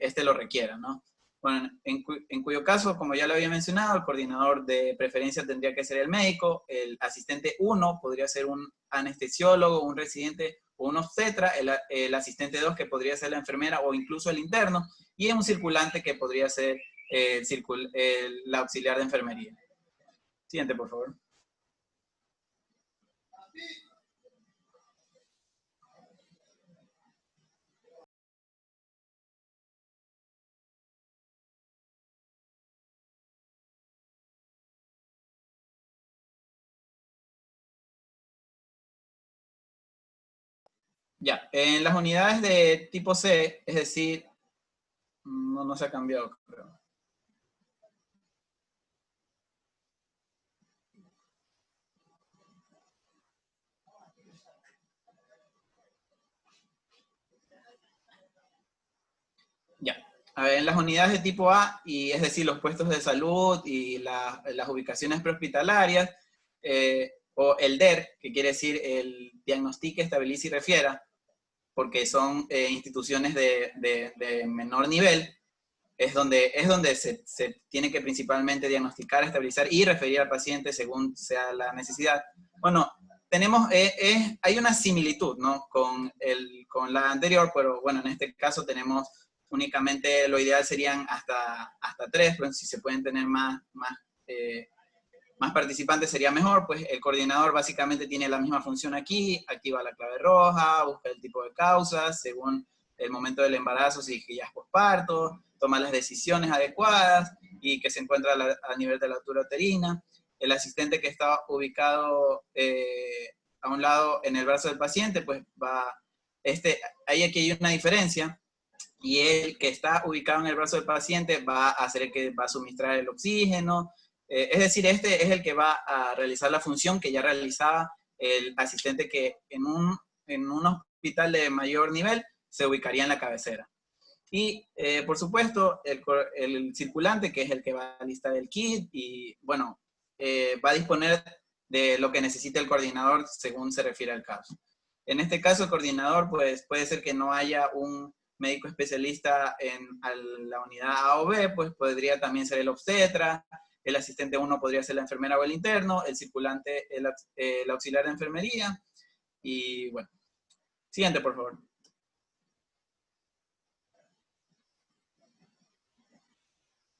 éste lo requiera, ¿no? Bueno, en cuyo caso, como ya lo había mencionado, el coordinador de preferencia tendría que ser el médico, el asistente 1 podría ser un anestesiólogo, un residente o un obstetra, el asistente 2 que podría ser la enfermera o incluso el interno, y un circulante que podría ser la auxiliar de enfermería. Siguiente, por favor. Ya, en las unidades de tipo C, es decir, no se ha cambiado, creo. Ya, a ver, en las unidades de tipo A, y es decir, los puestos de salud y las ubicaciones prehospitalarias, o el DER, que quiere decir el Diagnostique, Estabilice y Refiera, porque son instituciones de menor nivel, es donde se tiene que principalmente diagnosticar, estabilizar y referir al paciente según sea la necesidad. Bueno, hay una similitud, ¿no? con la anterior, pero bueno, en este caso tenemos únicamente, lo ideal serían hasta 3, pero si se pueden tener más más participantes sería mejor, pues el coordinador básicamente tiene la misma función aquí, activa la clave roja, busca el tipo de causas según el momento del embarazo, si es que ya es posparto, toma las decisiones adecuadas y que se encuentra a nivel de la altura uterina. El asistente que está ubicado a un lado en el brazo del paciente, pues ahí aquí hay una diferencia, y el que está ubicado en el brazo del paciente va a ser el que va a suministrar el oxígeno, es decir, este es el que va a realizar la función que ya realizaba el asistente que en un hospital de mayor nivel se ubicaría en la cabecera. Y, por supuesto, el circulante, que es el que va a listar el kit y, bueno, va a disponer de lo que necesite el coordinador según se refiere al caso. En este caso, el coordinador, pues, puede ser que no haya un médico especialista en la unidad A o B, pues podría también ser el obstetra, el asistente 1 podría ser la enfermera o el interno, el circulante el auxiliar de enfermería, y bueno. Siguiente, por favor.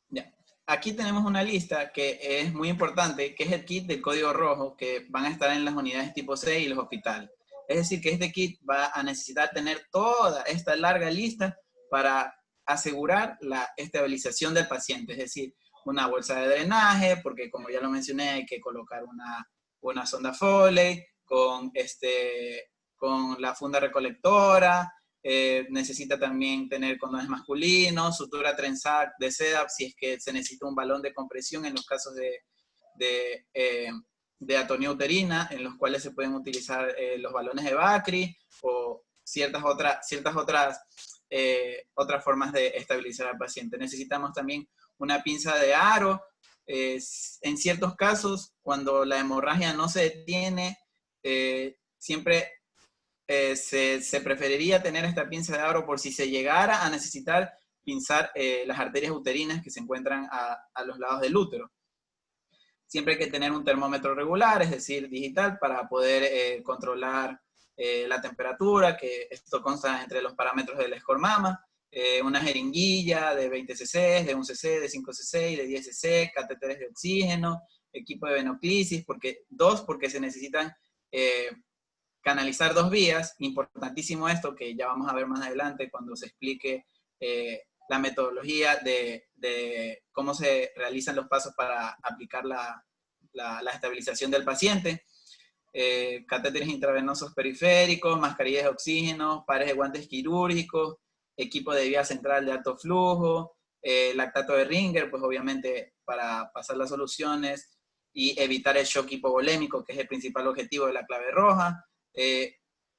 Ya. Aquí tenemos una lista que es muy importante, que es el kit del código rojo, que van a estar en las unidades tipo C y los hospitales. Es decir, que este kit va a necesitar tener toda esta larga lista para asegurar la estabilización del paciente. Es decir, una bolsa de drenaje, porque como ya lo mencioné, hay que colocar una sonda Foley con la funda recolectora. Necesita también tener condones masculinos, sutura trenzada de seda si es que se necesita un balón de compresión en los casos de atonía uterina, en los cuales se pueden utilizar los balones de Bacri o ciertas otras formas de estabilizar al paciente. Necesitamos también una pinza de aro. En ciertos casos, cuando la hemorragia no se detiene, siempre se preferiría tener esta pinza de aro por si se llegara a necesitar pinzar las arterias uterinas que se encuentran a los lados del útero. Siempre hay que tener un termómetro regular, es decir, digital, para poder controlar la temperatura, que esto consta entre los parámetros del escormama, una jeringuilla de 20 cc, de 1 cc, de 5 cc y de 10 cc, catéteres de oxígeno, equipo de venoclisis, porque se necesitan canalizar 2 vías. Importantísimo esto, que ya vamos a ver más adelante cuando se explique la metodología de cómo se realizan los pasos para aplicar la estabilización del paciente. Catéteres intravenosos periféricos, mascarillas de oxígeno, pares de guantes quirúrgicos, equipo de vía central de alto flujo, lactato de Ringer, pues obviamente para pasar las soluciones y evitar el shock hipovolémico, que es el principal objetivo de la clave roja.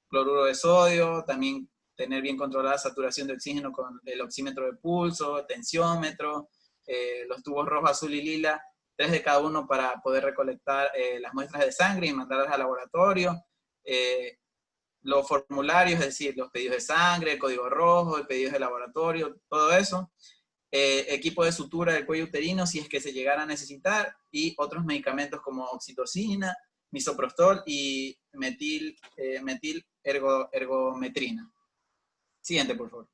Cloruro de sodio, también tener bien controlada saturación de oxígeno con el oxímetro de pulso, tensiómetro, los tubos rojo, azul y lila, 3 de cada uno para poder recolectar las muestras de sangre y mandarlas al laboratorio. Los formularios, es decir, los pedidos de sangre, el código rojo, el pedido de laboratorio, todo eso. Equipo de sutura del cuello uterino si es que se llegara a necesitar, y otros medicamentos como oxitocina, misoprostol y metil ergometrina. Siguiente, por favor.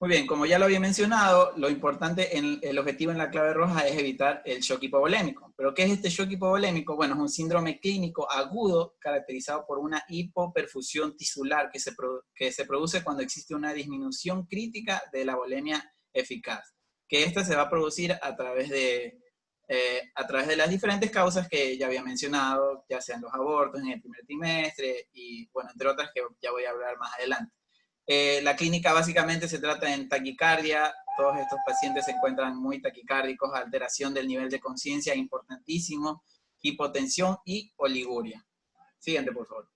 Muy bien, como ya lo había mencionado, lo importante el objetivo en la clave roja es evitar el shock hipovolémico. ¿Pero qué es este shock hipovolémico? Bueno, es un síndrome clínico agudo caracterizado por una hipoperfusión tisular que se produce cuando existe una disminución crítica de la volemia eficaz. Que esta se va a producir a través de las diferentes causas que ya había mencionado, ya sean los abortos en el primer trimestre y, bueno, entre otras que ya voy a hablar más adelante. La clínica básicamente se trata en taquicardia. Todos estos pacientes se encuentran muy taquicárdicos, alteración del nivel de conciencia, importantísimo, hipotensión y oliguria. Siguiente, por favor.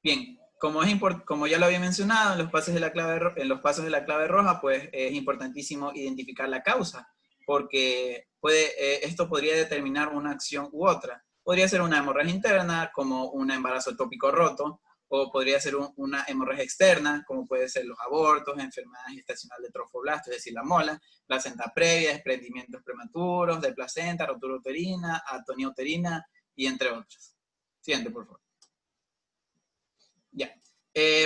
Bien, como ya lo había mencionado, en los pasos de la clave roja, pues es importantísimo identificar la causa, porque esto podría determinar una acción u otra. Podría ser una hemorragia interna, como un embarazo ectópico roto, o podría ser una hemorragia externa, como puede ser los abortos, enfermedad gestacional de trofoblasto, es decir, la mola, placenta previa, desprendimientos prematuros de placenta, rotura uterina, atonía uterina, y entre otros. Siguiente, por favor. Ya.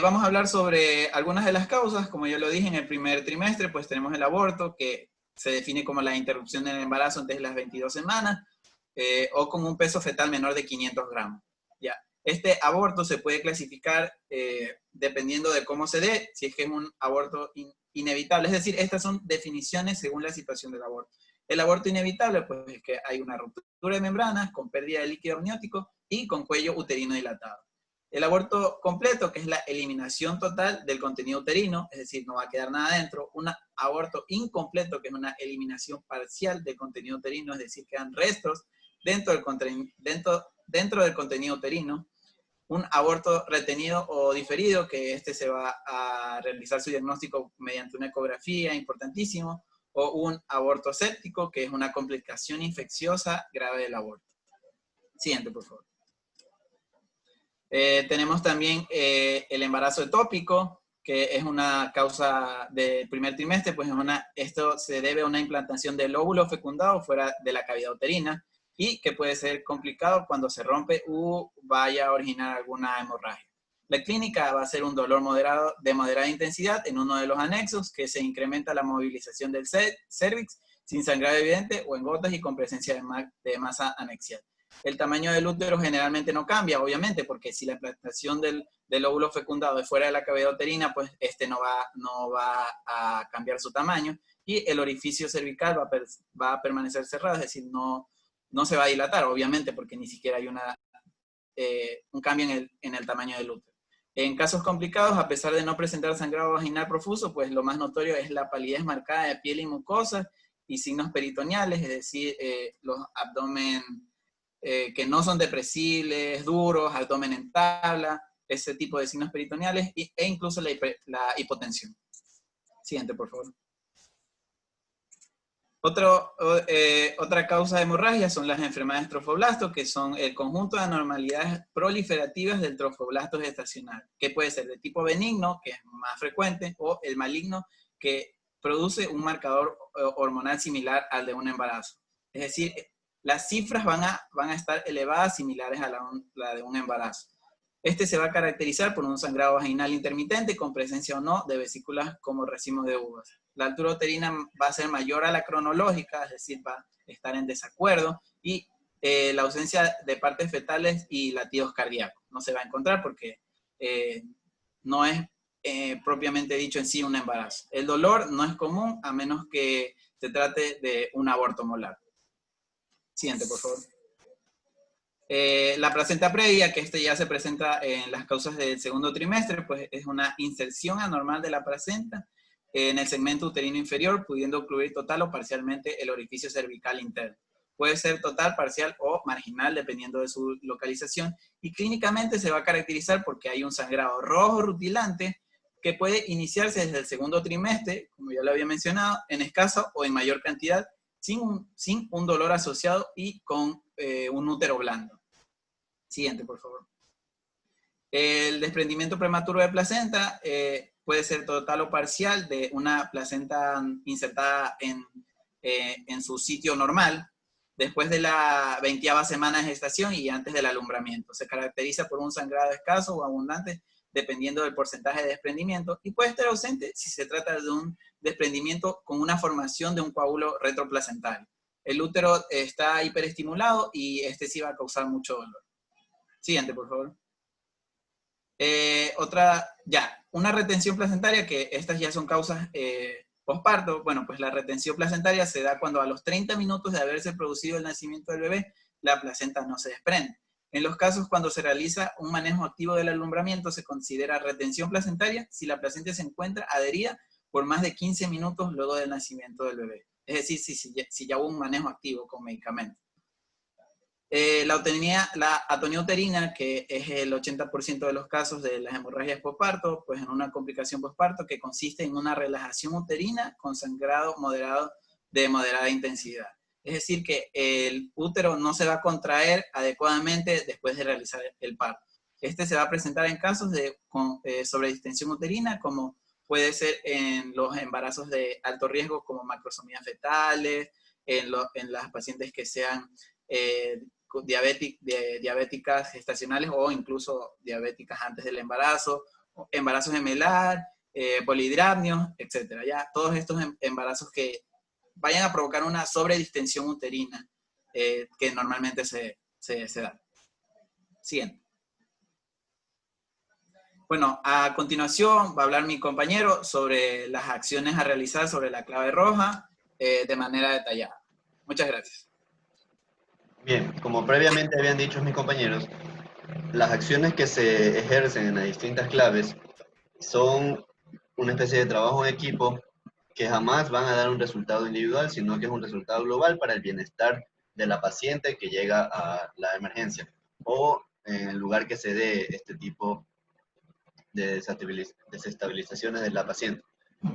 Vamos a hablar sobre algunas de las causas. Como ya lo dije, en el primer trimestre, pues tenemos el aborto, que se define como la interrupción del embarazo antes de las 22 semanas, o con un peso fetal menor de 500 gramos. ¿Ya? Este aborto se puede clasificar dependiendo de cómo se dé, si es que es un aborto inevitable. Es decir, estas son definiciones según la situación del aborto. El aborto inevitable, pues es que hay una ruptura de membranas con pérdida de líquido amniótico y con cuello uterino dilatado. El aborto completo, que es la eliminación total del contenido uterino, es decir, no va a quedar nada dentro. Un aborto incompleto, que es una eliminación parcial del contenido uterino, es decir, quedan restos dentro del contenido uterino. Un aborto retenido o diferido, que se va a realizar su diagnóstico mediante una ecografía, importantísimo. O un aborto séptico, que es una complicación infecciosa grave del aborto. Siguiente, por favor. Tenemos también el embarazo ectópico, que es una causa del primer trimestre, pues esto se debe a una implantación del óvulo fecundado fuera de la cavidad uterina y que puede ser complicado cuando se rompe o vaya a originar alguna hemorragia. La clínica va a ser un dolor de moderada intensidad en uno de los anexos, que se incrementa la movilización del cervix sin sangrado evidente o en gotas y con presencia de masa anexial. El tamaño del útero generalmente no cambia, obviamente, porque si la implantación del óvulo fecundado es fuera de la cavidad uterina, pues no va a cambiar su tamaño, y el orificio cervical va a permanecer cerrado, es decir, no se va a dilatar, obviamente, porque ni siquiera hay un cambio en el tamaño del útero. En casos complicados, a pesar de no presentar sangrado vaginal profuso, pues lo más notorio es la palidez marcada de piel y mucosa y signos peritoneales, es decir, los abdomen que no son depresibles, duros, abdomen en tabla, ese tipo de signos peritoneales, e incluso la hipotensión. Siguiente, por favor. Otra causa de hemorragia son las enfermedades trofoblastos, que son el conjunto de anormalidades proliferativas del trofoblasto gestacional, que puede ser de tipo benigno, que es más frecuente, o el maligno, que produce un marcador hormonal similar al de un embarazo. Es decir, las cifras van a estar elevadas, similares a la de un embarazo. Se va a caracterizar por un sangrado vaginal intermitente con presencia o no de vesículas como racimos de uvas. La altura uterina va a ser mayor a la cronológica, es decir, va a estar en desacuerdo, y la ausencia de partes fetales y latidos cardíacos no se va a encontrar porque no es propiamente dicho en sí un embarazo. El dolor no es común a menos que se trate de un aborto molar. Siguiente, por favor. La placenta previa, que ya se presenta en las causas del segundo trimestre, pues es una inserción anormal de la placenta en el segmento uterino inferior, pudiendo ocluir total o parcialmente el orificio cervical interno. Puede ser total, parcial o marginal, dependiendo de su localización, y clínicamente se va a caracterizar porque hay un sangrado rojo rutilante que puede iniciarse desde el segundo trimestre, como ya lo había mencionado, en escasa o en mayor cantidad, sin un dolor asociado y con un útero blando. Siguiente, por favor. El desprendimiento prematuro de placenta puede ser total o parcial de una placenta insertada en su sitio normal después de la 20ª semana de gestación y antes del alumbramiento. Se caracteriza por un sangrado escaso o abundante dependiendo del porcentaje de desprendimiento, y puede estar ausente si se trata de un desprendimiento con una formación de un coágulo retroplacentario. El útero está hiperestimulado y sí va a causar mucho dolor. Siguiente, por favor. Una retención placentaria, que estas ya son causas posparto. Bueno, pues la retención placentaria se da cuando a los 30 minutos de haberse producido el nacimiento del bebé, la placenta no se desprende. En los casos cuando se realiza un manejo activo del alumbramiento, se considera retención placentaria si la placenta se encuentra adherida por más de 15 minutos luego del nacimiento del bebé. Es decir, si ya hubo un manejo activo con medicamentos. La atonía uterina, que es el 80% de los casos de las hemorragias posparto, pues en una complicación posparto que consiste en una relajación uterina con sangrado de moderada intensidad. Es decir, que el útero no se va a contraer adecuadamente después de realizar el parto. Se va a presentar en casos de sobredistensión uterina, como puede ser en los embarazos de alto riesgo, como macrosomías fetales, en las pacientes que sean diabéticas gestacionales o incluso diabéticas antes del embarazo, embarazos gemelar, polihidramnios, etc. Ya todos estos embarazos que vayan a provocar una sobredistensión uterina que normalmente se da. Siguiente. Bueno, a continuación va a hablar mi compañero sobre las acciones a realizar sobre la clave roja de manera detallada. Muchas gracias. Bien, como previamente habían dicho mis compañeros, las acciones que se ejercen en las distintas claves son una especie de trabajo en equipo que jamás van a dar un resultado individual, sino que es un resultado global para el bienestar de la paciente que llega a la emergencia o en el lugar que se dé este tipo de desestabilizaciones de la paciente.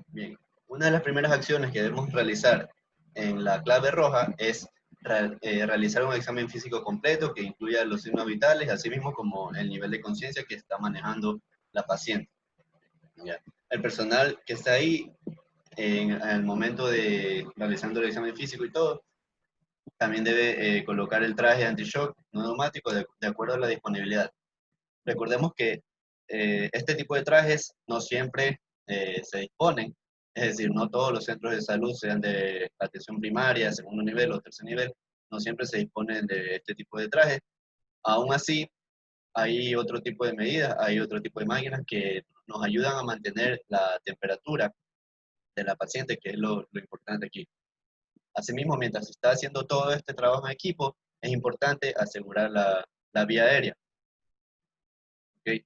Bien, una de las primeras acciones que debemos realizar en la clave roja es realizar un examen físico completo que incluya los signos vitales, así mismo como el nivel de conciencia que está manejando la paciente. ¿Ya? El personal que está ahí en el momento de realizando el examen físico y todo, también debe colocar el traje anti-shock no neumático de acuerdo a la disponibilidad. Recordemos que este tipo de trajes no siempre se disponen, es decir, no todos los centros de salud, sean de atención primaria, segundo nivel o tercer nivel, no siempre se disponen de este tipo de trajes. Aún así, hay otro tipo de medidas, hay otro tipo de máquinas que nos ayudan a mantener la temperatura de la paciente, que es lo importante aquí. Asimismo, mientras se está haciendo todo este trabajo en equipo, es importante asegurar la vía aérea. ¿Okay?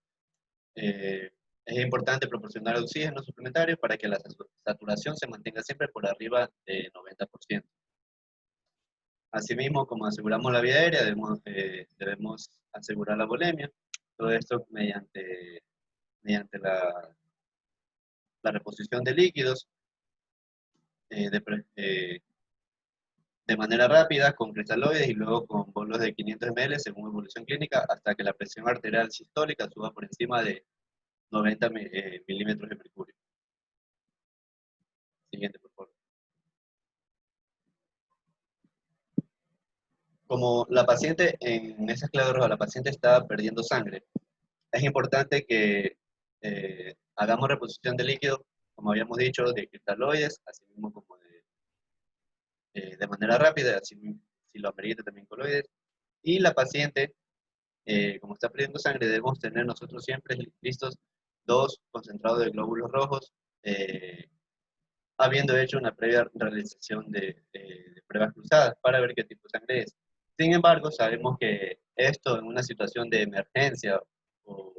Es importante proporcionar oxígeno suplementario para que la saturación se mantenga siempre por arriba de 90%. Asimismo, como aseguramos la vía aérea, debemos asegurar la volemia. Todo esto mediante la reposición de líquidos eh, de, de manera rápida con cristaloides y luego con bolos de 500 ml según evolución clínica hasta que la presión arterial sistólica suba por encima de 90 milímetros de mercurio. Siguiente, por favor. Como la paciente en esa clave roja, la paciente está perdiendo sangre, es importante que hagamos reposición de líquido, como habíamos dicho, de cristaloides, así mismo como de manera rápida, así si lo amerita también coloides. Y la paciente, como está perdiendo sangre, debemos tener nosotros siempre listos 2 concentrados de glóbulos rojos, habiendo hecho una previa realización de pruebas cruzadas para ver qué tipo de sangre es. Sin embargo, sabemos que esto en una situación de emergencia o,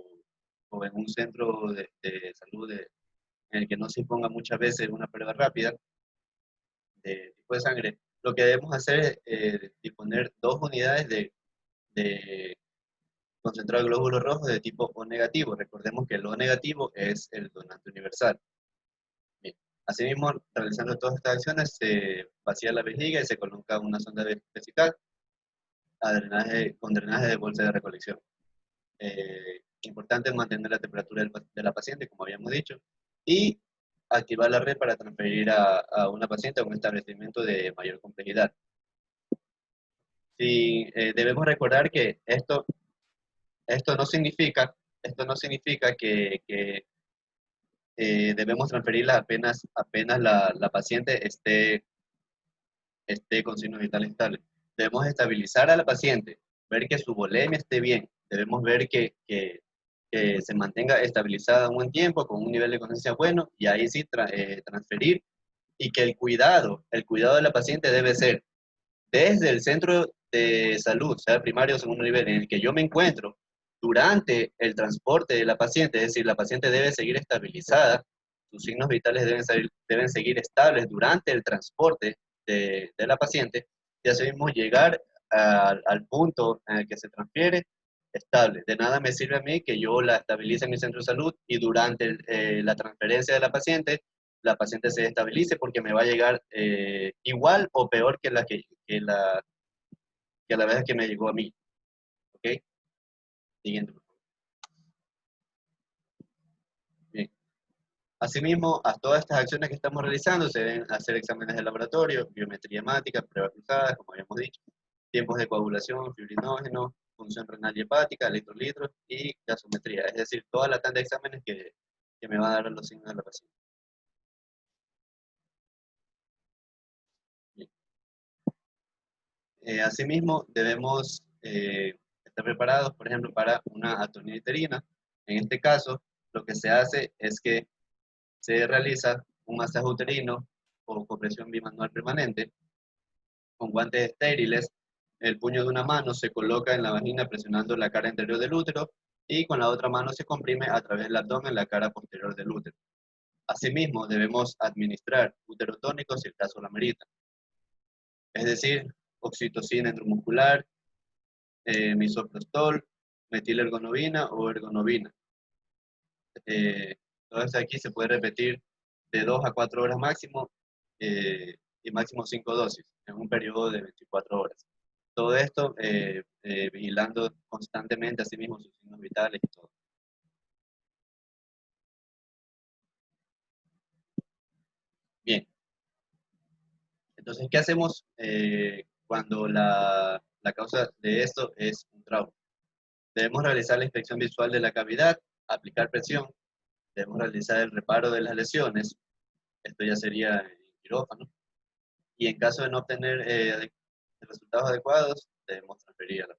o en un centro de salud en el que no se imponga muchas veces una prueba rápida de tipo de sangre, lo que debemos hacer es disponer 2 unidades de concentrado de glóbulos rojos de tipo O negativo. Recordemos que el O negativo es el donante universal. Bien. Asimismo, realizando todas estas acciones, se vacía la vejiga y se coloca una sonda vesical con drenaje de bolsa de recolección. Importante mantener la temperatura de la paciente, como habíamos dicho, y activar la red para transferir a una paciente a un establecimiento de mayor complejidad. Debemos recordar que esto no significa que debemos transferirla apenas la paciente esté con signos vitales estables. Debemos estabilizar a la paciente, ver que su volemia esté bien, debemos ver que se mantenga estabilizada un buen tiempo, con un nivel de conciencia bueno, y ahí sí transferir, y que el cuidado de la paciente debe ser desde el centro de salud, sea primario o segundo nivel, en el que yo me encuentro, durante el transporte de la paciente, es decir, la paciente debe seguir estabilizada, sus signos vitales deben seguir estables durante el transporte de la paciente, y así mismo llegar al punto en el que se transfiere estable. De nada me sirve a mí que yo la estabilice en mi centro de salud y durante la transferencia de la paciente se estabilice porque me va a llegar igual o peor que la vez que me llegó a mí. ¿Ok? Siguiente, por favor. Bien. Asimismo, a todas estas acciones que estamos realizando se deben hacer exámenes de laboratorio, biometría hemática, pruebas cruzadas, como habíamos dicho, tiempos de coagulación, fibrinógeno, función renal y hepática, electrolitos y gasometría, es decir, toda la tanda de exámenes que me van a dar los signos de la paciente. Asimismo, debemos estar preparados, por ejemplo, para una atonía uterina. En este caso, lo que se hace es que se realiza un masaje uterino o compresión bimanual permanente con guantes estériles. El puño de una mano se coloca en la vagina presionando la cara anterior del útero y con la otra mano se comprime a través del abdomen la cara posterior del útero. Asimismo, debemos administrar uterotónicos si el caso lo amerita, es decir, oxitocina intramuscular, misoprostol, metilergonobina o ergonobina. Todo esto aquí se puede repetir de 2 a 4 horas máximo y máximo 5 dosis en un periodo de 24 horas. Todo esto vigilando constantemente a sí mismo sus signos vitales y todo. Bien, entonces, ¿qué hacemos cuando la causa de esto es un trauma? Debemos realizar la inspección visual de la cavidad, aplicar presión, debemos realizar el reparo de las lesiones, esto ya sería en quirófano, y en caso de no obtener resultados adecuados, debemos transferir a la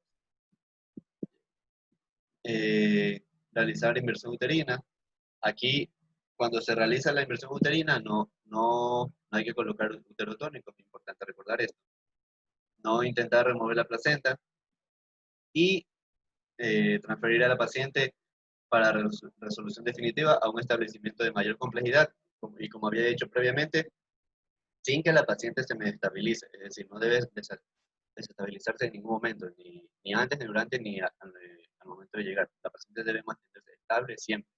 realizar inversión uterina. Aquí, cuando se realiza la inversión uterina, no hay que colocar uterotónico, es importante recordar esto. No intentar remover la placenta y transferir a la paciente para resolución definitiva a un establecimiento de mayor complejidad, y como había dicho previamente, sin que la paciente se me estabilice, es decir, no debe desestabilizarse en ningún momento, ni antes, ni durante, ni al momento de llegar. La paciente debe mantenerse estable siempre.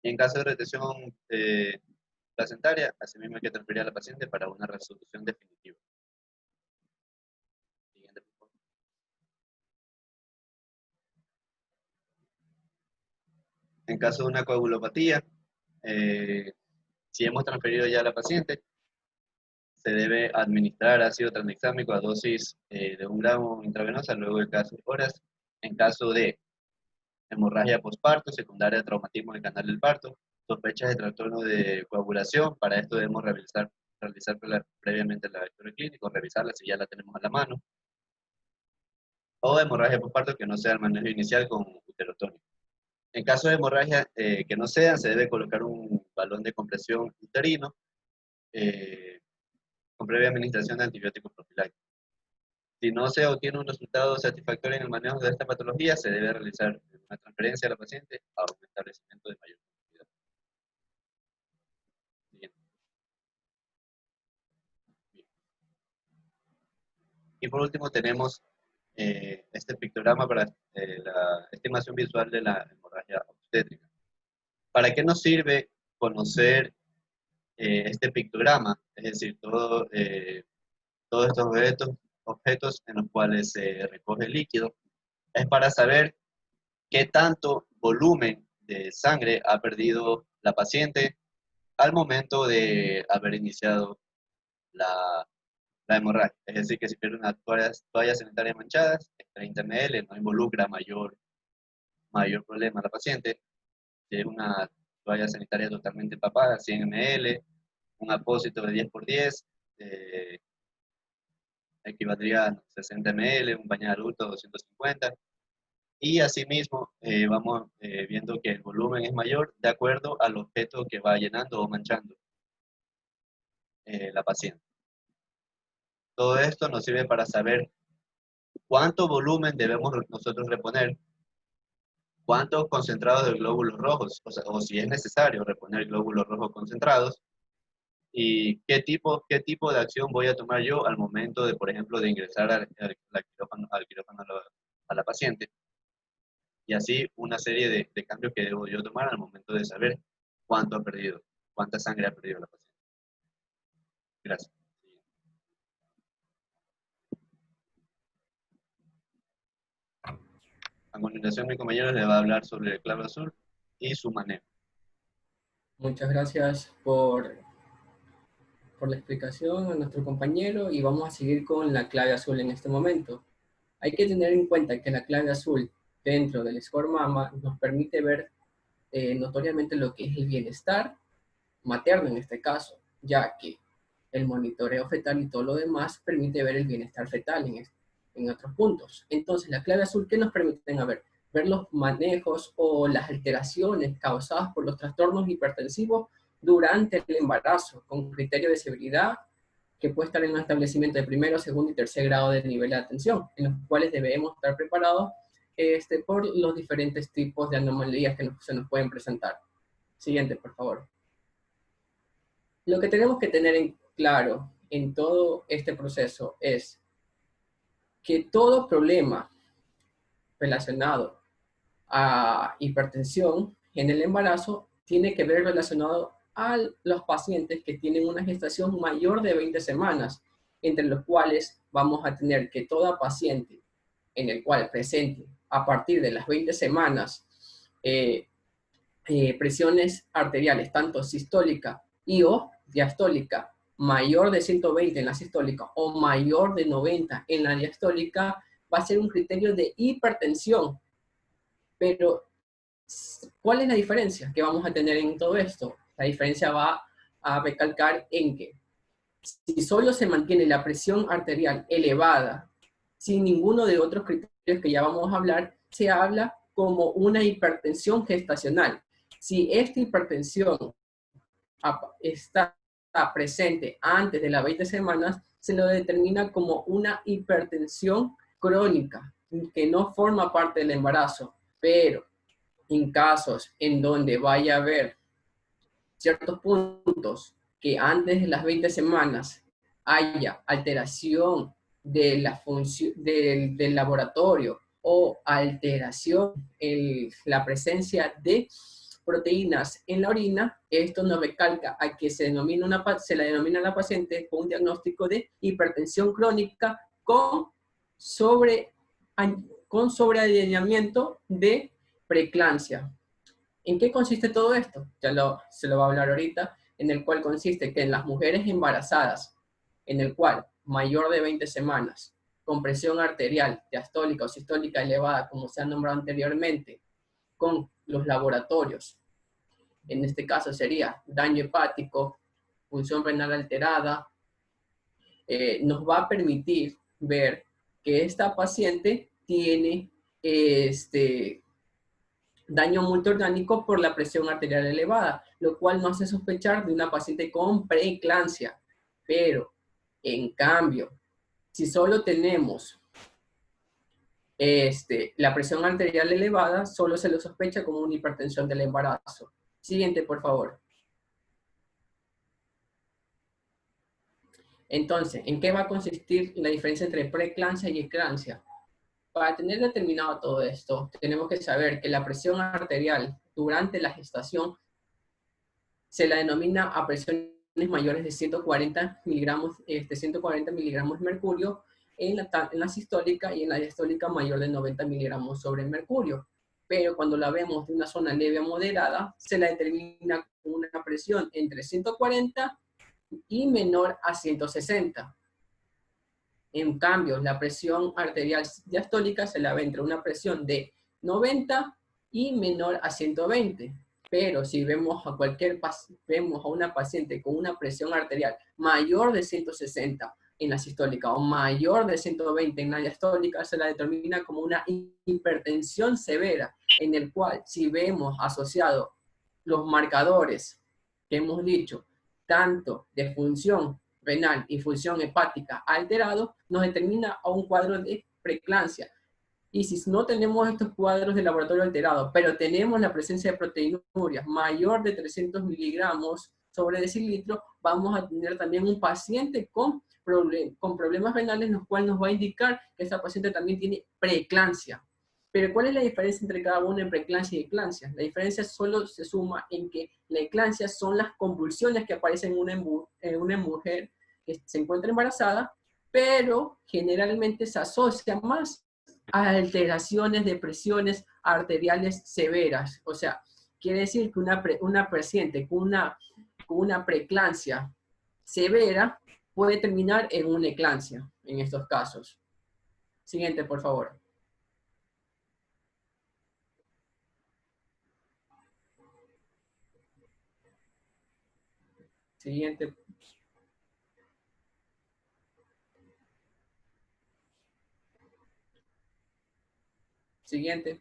Y en caso de retención placentaria, asimismo hay que transferir a la paciente para una resolución definitiva. Siguiente, por favor. En caso de una coagulopatía, si hemos transferido ya a la paciente, se debe administrar ácido tranexámico a dosis de 1 gramo intravenosa luego de cada 6 horas. En caso de hemorragia postparto, secundaria a traumatismo del canal del parto, sospechas de trastorno de coagulación, para esto debemos realizar previamente la historia clínica, revisarla si ya la tenemos a la mano, o hemorragia postparto que no sea el manejo inicial con uterotónico. En caso de hemorragia que no sean, se debe colocar un balón de compresión uterino con previa administración de antibióticos profilácticos. Si no se obtiene un resultado satisfactorio en el manejo de esta patología, se debe realizar una transferencia a la paciente a un establecimiento de mayor complejidad. Bien. Bien. Y por último tenemos este pictograma para la estimación visual de la hemorragia obstétrica. ¿Para qué nos sirve conocer este pictograma? Es decir, todos estos objetos en los cuales se recoge líquido, es para saber qué tanto volumen de sangre ha perdido la paciente al momento de haber iniciado la hemorragia. Es decir, que si pierde unas toallas sanitarias manchadas, 30 ml, no involucra mayor problema a la paciente. Si es una toalla sanitaria totalmente empapada, 100 ml, un apósito de 10 por 10, equivaldría a 60 ml, un pañal adulto 250. Y asimismo vamos viendo que el volumen es mayor de acuerdo al objeto que va llenando o manchando la paciente. Todo esto nos sirve para saber cuánto volumen debemos nosotros reponer, cuántos concentrados de glóbulos rojos, o si es necesario reponer glóbulos rojos concentrados, y qué tipo de acción voy a tomar yo al momento de, por ejemplo, de ingresar al quirófano a la paciente. Y así una serie de cambios que debo yo tomar al momento de saber cuánto ha perdido, cuánta sangre ha perdido la paciente. Gracias. A continuación, mi compañero le va a hablar sobre el clavo azul y su manejo. Muchas gracias por la explicación a nuestro compañero y vamos a seguir con la clave azul en este momento. Hay que tener en cuenta que la clave azul dentro del score MAMA nos permite ver notoriamente lo que es el bienestar materno en este caso, ya que el monitoreo fetal y todo lo demás permite ver el bienestar fetal en otros puntos. Entonces, la clave azul, ¿qué nos permiten ver los manejos o las alteraciones causadas por los trastornos hipertensivos durante el embarazo, con criterio de severidad que puede estar en un establecimiento de primero, segundo y tercer grado de nivel de atención, en los cuales debemos estar preparados por los diferentes tipos de anomalías que se nos pueden presentar. Siguiente, por favor. Lo que tenemos que tener en claro en todo este proceso es que todo problema relacionado a hipertensión en el embarazo tiene que ver relacionado a los pacientes que tienen una gestación mayor de 20 semanas, entre los cuales vamos a tener que toda paciente en el cual presente a partir de las 20 semanas presiones arteriales, tanto sistólica y o diastólica, mayor de 120 en la sistólica o mayor de 90 en la diastólica, va a ser un criterio de hipertensión. Pero, ¿cuál es la diferencia que vamos a tener en todo esto? La diferencia va a recalcar en que si solo se mantiene la presión arterial elevada, sin ninguno de otros criterios que ya vamos a hablar, se habla como una hipertensión gestacional. Si esta hipertensión está presente antes de las 20 semanas, se lo determina como una hipertensión crónica, que no forma parte del embarazo. Pero en casos en donde vaya a haber ciertos puntos que antes de las 20 semanas haya alteración de la función del laboratorio o alteración en la presencia de proteínas en la orina, esto nos recalca a que se la denomina a la paciente con un diagnóstico de hipertensión crónica con sobrealineamiento de preeclampsia. ¿En qué consiste todo esto? Se lo va a hablar ahorita, en el cual consiste que en las mujeres embarazadas, en el cual mayor de 20 semanas, con presión arterial, diastólica o sistólica elevada, como se ha nombrado anteriormente, con los laboratorios, en este caso sería daño hepático, función renal alterada, nos va a permitir ver que esta paciente tiene daño multiorgánico por la presión arterial elevada, lo cual nos hace sospechar de una paciente con preeclampsia. Pero, en cambio, si solo tenemos la presión arterial elevada, solo se lo sospecha como una hipertensión del embarazo. Siguiente, por favor. Entonces, ¿en qué va a consistir la diferencia entre preeclampsia y eclampsia? Para tener determinado todo esto, tenemos que saber que la presión arterial durante la gestación se la denomina a presiones mayores de 140 miligramos, 140 miligramos de mercurio en la sistólica y en la diastólica mayor de 90 miligramos sobre mercurio. Pero cuando la vemos de una zona leve a moderada, se la determina con una presión entre 140 y menor a 160. En cambio, la presión arterial diastólica se la ve entre una presión de 90 y menor a 120. Pero si vemos a una paciente con una presión arterial mayor de 160 en la sistólica o mayor de 120 en la diastólica, se la determina como una hipertensión severa, en el cual si vemos asociado los marcadores que hemos dicho, tanto de función renal y función hepática alterado, nos determina a un cuadro de preeclampsia. Y si no tenemos estos cuadros de laboratorio alterado, pero tenemos la presencia de proteinurias mayor de 300 miligramos sobre decilitro, vamos a tener también un paciente con problemas renales, los cuales nos va a indicar que esta paciente también tiene preeclampsia. Pero ¿cuál es la diferencia entre cada uno en preeclampsia y eclampsia? La diferencia solo se suma en que la eclampsia son las convulsiones que aparecen en una mujer que se encuentra embarazada, pero generalmente se asocia más a alteraciones de presiones arteriales severas. O sea, quiere decir que una paciente con una preeclampsia severa puede terminar en una eclampsia en estos casos. Siguiente, por favor. Siguiente. Siguiente.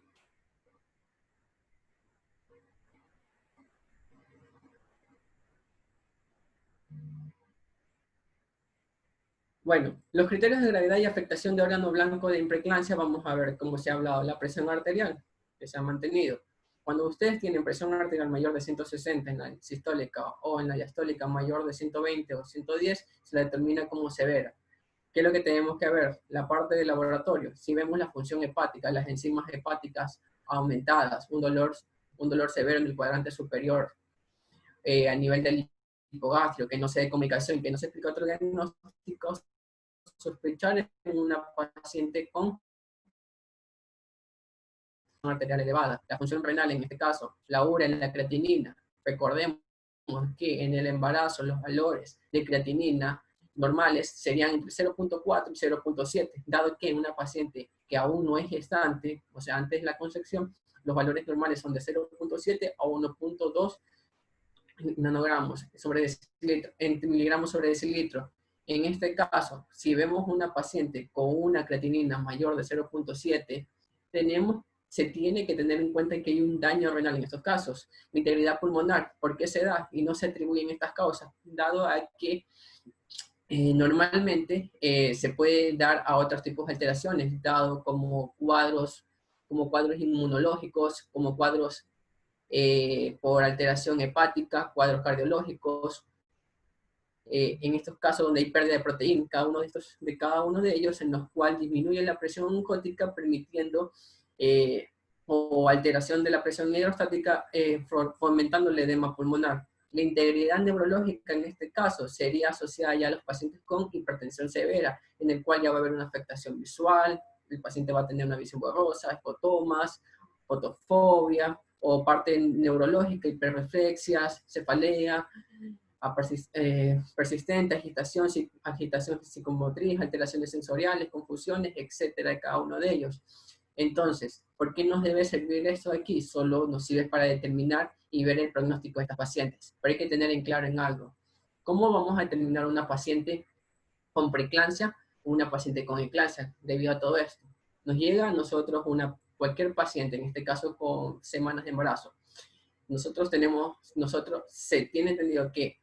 Bueno, los criterios de gravedad y afectación de órgano blanco de impreeclampsia, vamos a ver cómo se ha hablado. La presión arterial, que se ha mantenido. Cuando ustedes tienen presión arterial mayor de 160 en la sistólica o en la diastólica mayor de 120 o 110, se la determina como severa. ¿Qué es lo que tenemos que ver? La parte del laboratorio. Si vemos la función hepática, las enzimas hepáticas aumentadas, un dolor severo en el cuadrante superior a nivel del hipogastrio, que no se dé comunicación, que no se explica otro diagnóstico, sospechar en una paciente con arterial elevada. La función renal, en este caso, la urea en la creatinina. Recordemos que en el embarazo los valores de creatinina normales serían entre 0.4 y 0.7, dado que en una paciente que aún no es gestante, o sea, antes de la concepción, los valores normales son de 0.7 a 1.2 nanogramos sobre decilitro, en miligramos sobre decilitro. En este caso, si vemos una paciente con una creatinina mayor de 0.7, se tiene que tener en cuenta que hay un daño renal en estos casos. La integridad pulmonar, ¿por qué se da y no se atribuyen estas causas? Dado a que normalmente se puede dar a otros tipos de alteraciones, dado como cuadros inmunológicos, como cuadros por alteración hepática, cuadros cardiológicos. En estos casos donde hay pérdida de proteína, cada uno de ellos, en los cuales disminuye la presión oncótica, permitiendo o alteración de la presión hidrostática, fomentando el edema pulmonar. La integridad neurológica en este caso sería asociada ya a los pacientes con hipertensión severa, en el cual ya va a haber una afectación visual, el paciente va a tener una visión borrosa, escotomas, fotofobia, o parte neurológica, hiperreflexias, cefalea, persistente, agitación psicomotriz, alteraciones sensoriales, confusiones, etcétera, de cada uno de ellos. Entonces, ¿por qué nos debe servir esto aquí? Solo nos sirve para determinar y ver el pronóstico de estas pacientes. Pero hay que tener en claro en algo. ¿Cómo vamos a determinar una paciente con preeclampsia o una paciente con eclampsia debido a todo esto? Nos llega a nosotros cualquier paciente, en este caso con semanas de embarazo. Se tiene entendido que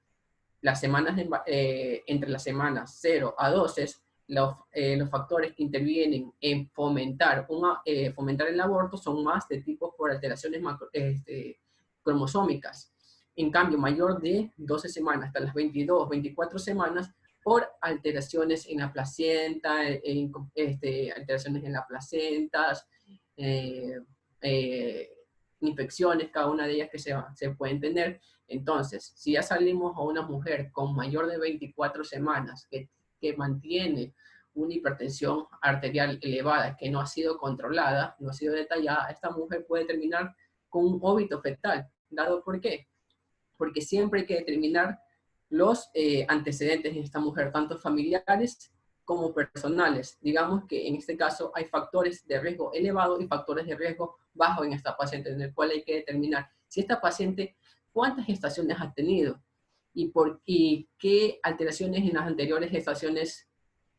las semanas entre las semanas 0 a 12, los factores que intervienen en fomentar el aborto son más de tipos por alteraciones cromosómicas. En cambio, mayor de 12 semanas hasta las 22, 24 semanas, por alteraciones en la placenta, alteraciones en las placentas, infecciones, cada una de ellas que se pueden tener. Entonces, si ya salimos a una mujer con mayor de 24 semanas que mantiene una hipertensión arterial elevada que no ha sido controlada, no ha sido detallada, esta mujer puede terminar con un óbito fetal. ¿Dado por qué? Porque siempre hay que determinar los antecedentes en esta mujer, tanto familiares como personales. Digamos que en este caso hay factores de riesgo elevado y factores de riesgo bajo en esta paciente, en el cual hay que determinar si esta paciente cuántas gestaciones ha tenido y qué alteraciones en las anteriores gestaciones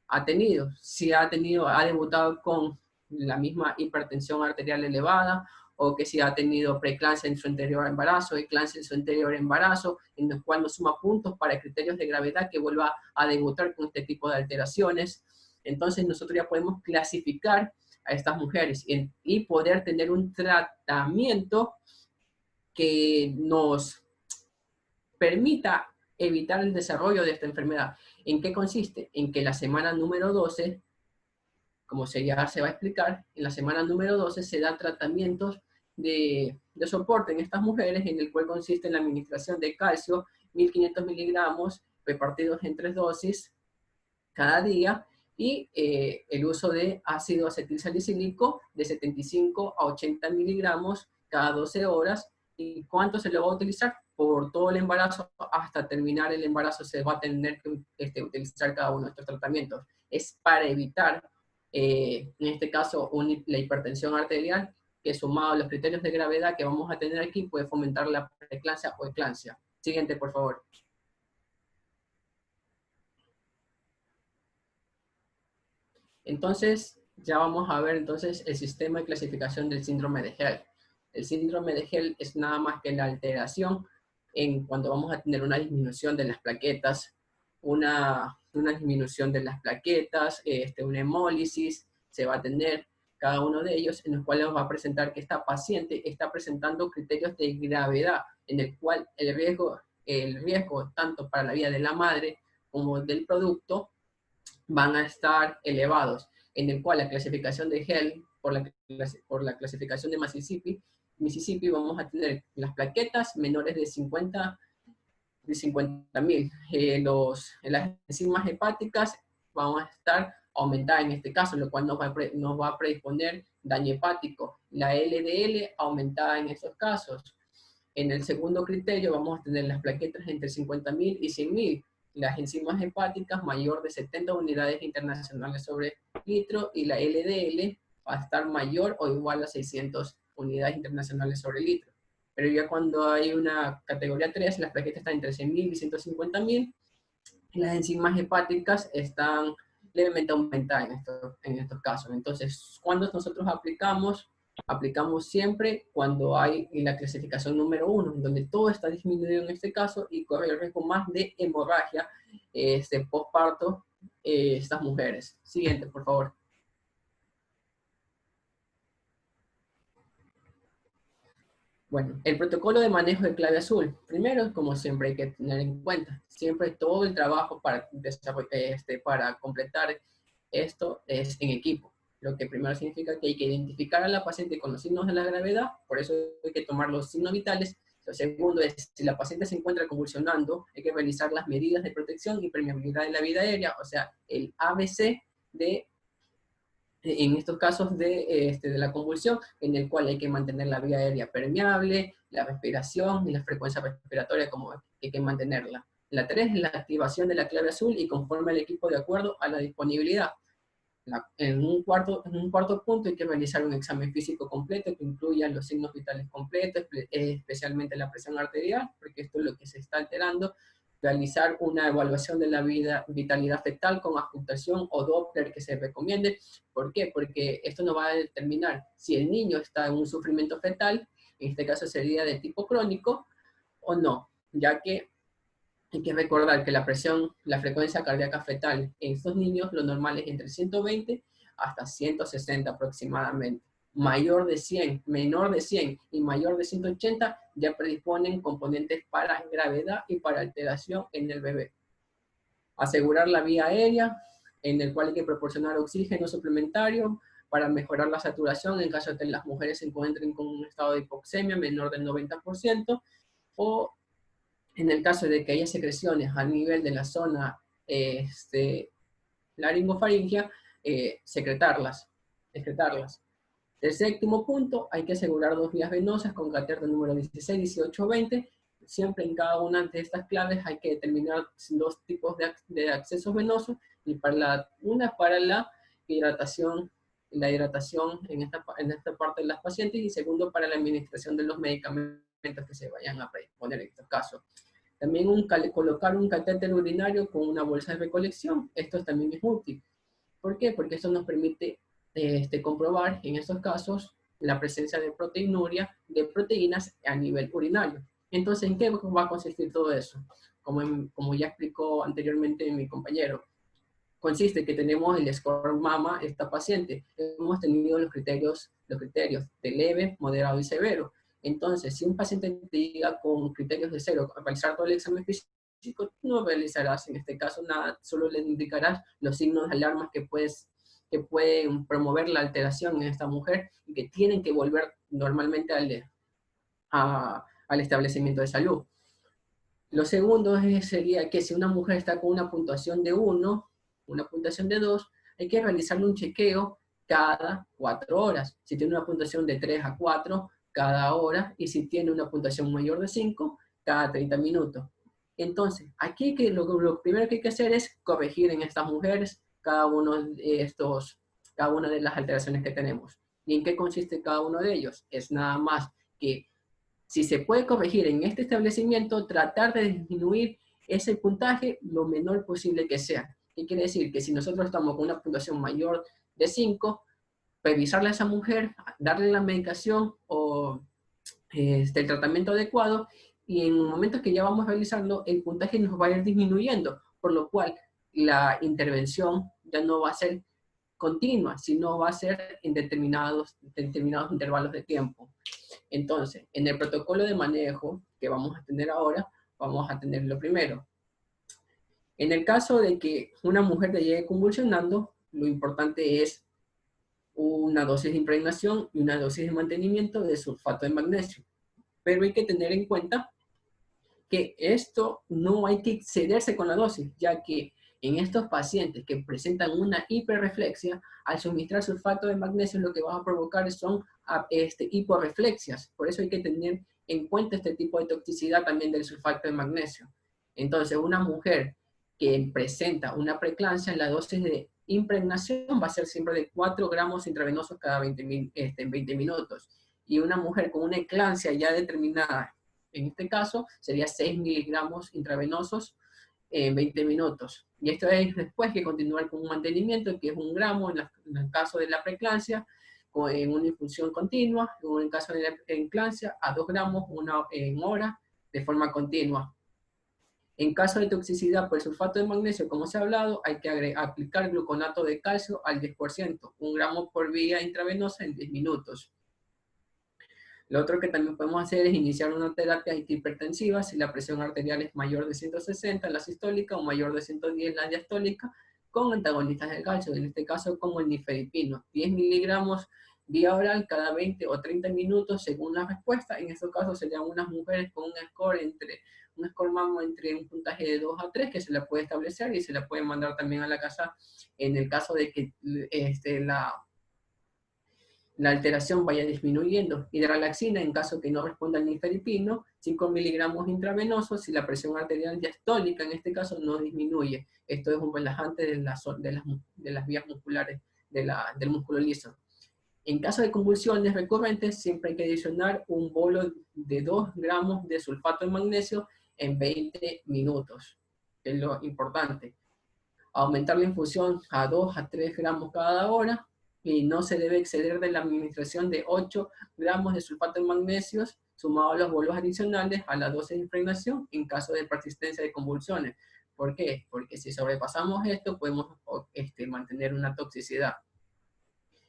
ha tenido. Si ha debutado con la misma hipertensión arterial elevada, o que si ha tenido preeclampsia en su anterior embarazo, eclampsia en su anterior embarazo, en el cual nos suma puntos para criterios de gravedad que vuelva a debutar con este tipo de alteraciones. Entonces nosotros ya podemos clasificar a estas mujeres y poder tener un tratamiento que nos permita evitar el desarrollo de esta enfermedad. ¿En qué consiste? En que la semana número 12, como ya se va a explicar, en la semana número 12 se dan tratamientos de soporte en estas mujeres, en el cual consiste en la administración de calcio, 1500 miligramos repartidos en 3 dosis cada día, y el uso de ácido acetilsalicílico de 75 a 80 miligramos cada 12 horas. ¿Y cuánto se lo va a utilizar? Por todo el embarazo, hasta terminar el embarazo se va a tener que utilizar cada uno de estos tratamientos. Es para evitar, en este caso, la hipertensión arterial, que sumado a los criterios de gravedad que vamos a tener aquí, puede fomentar la preeclampsia o eclampsia. Siguiente, por favor. Entonces, Ya vamos a ver entonces el sistema de clasificación del síndrome de Hell. El síndrome de Hell es nada más que la alteración en cuando vamos a tener una disminución de las plaquetas, una disminución de las plaquetas, una hemólisis, se va a tener cada uno de ellos, en los cuales va a presentar que esta paciente está presentando criterios de gravedad, en el cual el riesgo tanto para la vida de la madre como del producto van a estar elevados, en el cual la clasificación de Hell, por la clasificación de Mississippi vamos a tener las plaquetas menores de 50.000. Las enzimas hepáticas van a estar aumentadas en este caso, lo cual nos va a predisponer daño hepático. La LDL aumentada en estos casos. En el segundo criterio vamos a tener las plaquetas entre 50.000 y 100.000. Las enzimas hepáticas mayor de 70 unidades internacionales sobre litro y la LDL va a estar mayor o igual a 600 unidades internacionales sobre litro. Pero ya cuando hay una categoría 3, las plaquetas están entre 100.000 y 150.000, y las enzimas hepáticas están levemente aumentadas en estos casos. Entonces, cuando nosotros aplicamos siempre cuando hay la clasificación número 1, donde todo está disminuido en este caso y corre el riesgo más de hemorragia postparto estas mujeres. Siguiente, por favor. Bueno, el protocolo de manejo de clave azul. Primero, como siempre hay que tener en cuenta, siempre todo el trabajo para completar esto es en equipo. Lo que primero significa que hay que identificar a la paciente con los signos de la gravedad, por eso hay que tomar los signos vitales. Lo segundo es, si la paciente se encuentra convulsionando, hay que realizar las medidas de protección y permeabilidad de la vía aérea, o sea, el ABC en estos casos de la convulsión, en el cual hay que mantener la vía aérea permeable, la respiración y la frecuencia respiratoria como hay que mantenerla. La 3 es la activación de la clave azul y conforme al equipo de acuerdo a la disponibilidad. En un cuarto punto hay que realizar un examen físico completo que incluya los signos vitales completos, especialmente la presión arterial, porque esto es lo que se está alterando. Realizar una evaluación de la vitalidad fetal con auscultación o Doppler que se recomiende. ¿Por qué? Porque esto nos va a determinar si el niño está en un sufrimiento fetal, en este caso sería de tipo crónico, o no, ya que hay que recordar que la frecuencia cardíaca fetal en estos niños, lo normal es entre 120 hasta 160 aproximadamente. Mayor de 100, menor de 100 y mayor de 180 ya predisponen componentes para gravedad y para alteración en el bebé. Asegurar la vía aérea, en el cual hay que proporcionar oxígeno suplementario para mejorar la saturación en caso de que las mujeres se encuentren con un estado de hipoxemia menor del 90%, o en el caso de que haya secreciones a nivel de la zona laringofaringea, secretarlas. El séptimo punto, hay que asegurar 2 vías venosas con catéter número 16, 18, 20. Siempre en cada una de estas claves hay que determinar 2 tipos de accesos venosos, y una para la hidratación en esta parte de las pacientes, y segundo para la administración de los medicamentos que se vayan a predisponer en estos casos. También colocar un catéter urinario con una bolsa de recolección, esto también es útil. ¿Por qué? Porque esto nos permite comprobar en estos casos la presencia de proteinuria, de proteínas a nivel urinario. Entonces, ¿en qué va a consistir todo eso? Como ya explicó anteriormente mi compañero, consiste que tenemos el score MAMA, esta paciente. Hemos tenido los criterios de leve, moderado y severo. Entonces, si un paciente te diga con criterios de 0 a realizar todo el examen físico, no realizarás en este caso nada, solo le indicarás los signos de alarma que pueden promover la alteración en esta mujer y que tienen que volver normalmente al establecimiento de salud. Lo segundo sería que si una mujer está con una puntuación de 1, una puntuación de 2, hay que realizarle un chequeo cada 4 horas. Si tiene una puntuación de 3 a 4, cada hora, y si tiene una puntuación mayor de 5, cada 30 minutos. Entonces, aquí lo primero que hay que hacer es corregir en estas mujeres cada una de las alteraciones que tenemos. ¿Y en qué consiste cada uno de ellos? Es nada más que, si se puede corregir en este establecimiento, tratar de disminuir ese puntaje lo menor posible que sea. ¿Qué quiere decir? Que si nosotros estamos con una puntuación mayor de 5, revisarle a esa mujer, darle la medicación o el tratamiento adecuado, y en momentos que ya vamos realizando, el puntaje nos va a ir disminuyendo, por lo cual la intervención ya no va a ser continua, sino va a ser en determinados intervalos de tiempo. Entonces, en el protocolo de manejo que vamos a tener ahora, vamos a tener lo primero. En el caso de que una mujer te llegue convulsionando, lo importante es una dosis de impregnación y una dosis de mantenimiento de sulfato de magnesio. Pero hay que tener en cuenta que esto no hay que excederse con la dosis, ya que en estos pacientes que presentan una hiperreflexia, al suministrar sulfato de magnesio lo que va a provocar son hiporreflexias. Por eso hay que tener en cuenta este tipo de toxicidad también del sulfato de magnesio. Entonces, una mujer que presenta una preeclampsia, la dosis de impregnación va a ser siempre de 4 gramos intravenosos cada 20 minutos. Y una mujer con una eclampsia ya determinada, en este caso, sería 6 miligramos intravenosos en 20 minutos. Y esto es después que continuar con un mantenimiento, que es 1 gramo en el caso de la preeclampsia, en una infusión continua, en el caso de la eclampsia, a 2 gramos en hora de forma continua. En caso de toxicidad por sulfato de magnesio, como se ha hablado, hay que aplicar gluconato de calcio al 10%, 1 gramo por vía intravenosa en 10 minutos. Lo otro que también podemos hacer es iniciar una terapia antihipertensiva si la presión arterial es mayor de 160 en la sistólica o mayor de 110 en la diastólica, con antagonistas del calcio, en este caso como el nifedipino, 10 miligramos vía oral cada 20 o 30 minutos según la respuesta. En estos casos serían unas mujeres con un score MAMO entre un puntaje de 2 a 3 que se la puede establecer y se la puede mandar también a la casa en el caso de que la alteración vaya disminuyendo. Hidralaxina, en caso que no responda al nifedipino, 5 miligramos intravenosos si la presión arterial diastólica en este caso no disminuye. Esto es un relajante de las vías musculares del músculo liso. En caso de convulsiones recurrentes, siempre hay que adicionar un bolo de 2 gramos de sulfato de magnesio en 20 minutos. Es lo importante. Aumentar la infusión a 2 a 3 gramos cada hora, y no se debe exceder de la administración de 8 gramos de sulfato de magnesio sumado a los bolos adicionales a la dosis de impregnación en caso de persistencia de convulsiones. ¿Por qué? Porque si sobrepasamos esto podemos mantener una toxicidad.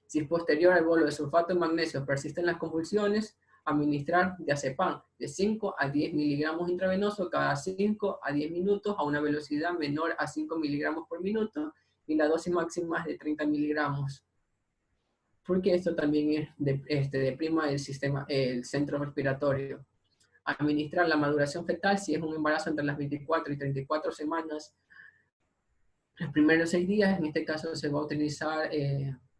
Si posterior al bolo de sulfato de magnesio persisten las convulsiones, administrar diazepam de 5 a 10 miligramos intravenoso cada 5 a 10 minutos a una velocidad menor a 5 miligramos por minuto, y la dosis máxima es de 30 miligramos. Porque esto también deprima el centro respiratorio. Administrar la maduración fetal si es un embarazo entre las 24 y 34 semanas. Los primeros 6 días, en este caso se va a utilizar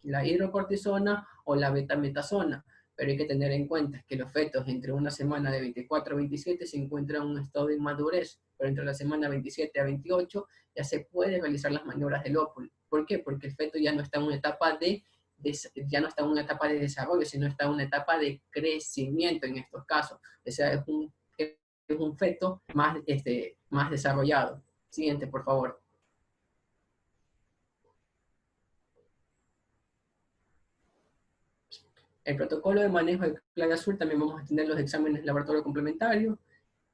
la hidrocortisona o la betametasona, pero hay que tener en cuenta que los fetos entre una semana de 24 a 27 se encuentran en un estado de inmadurez, pero entre la semana 27 a 28 ya se puede realizar las maniobras del óvulo. ¿Por qué? Porque el feto ya no está en una etapa de desarrollo, sino está en una etapa de crecimiento en estos casos. O sea, es un feto más desarrollado. Siguiente, por favor. El protocolo de manejo de clave azul también vamos a tener los exámenes de laboratorio complementario,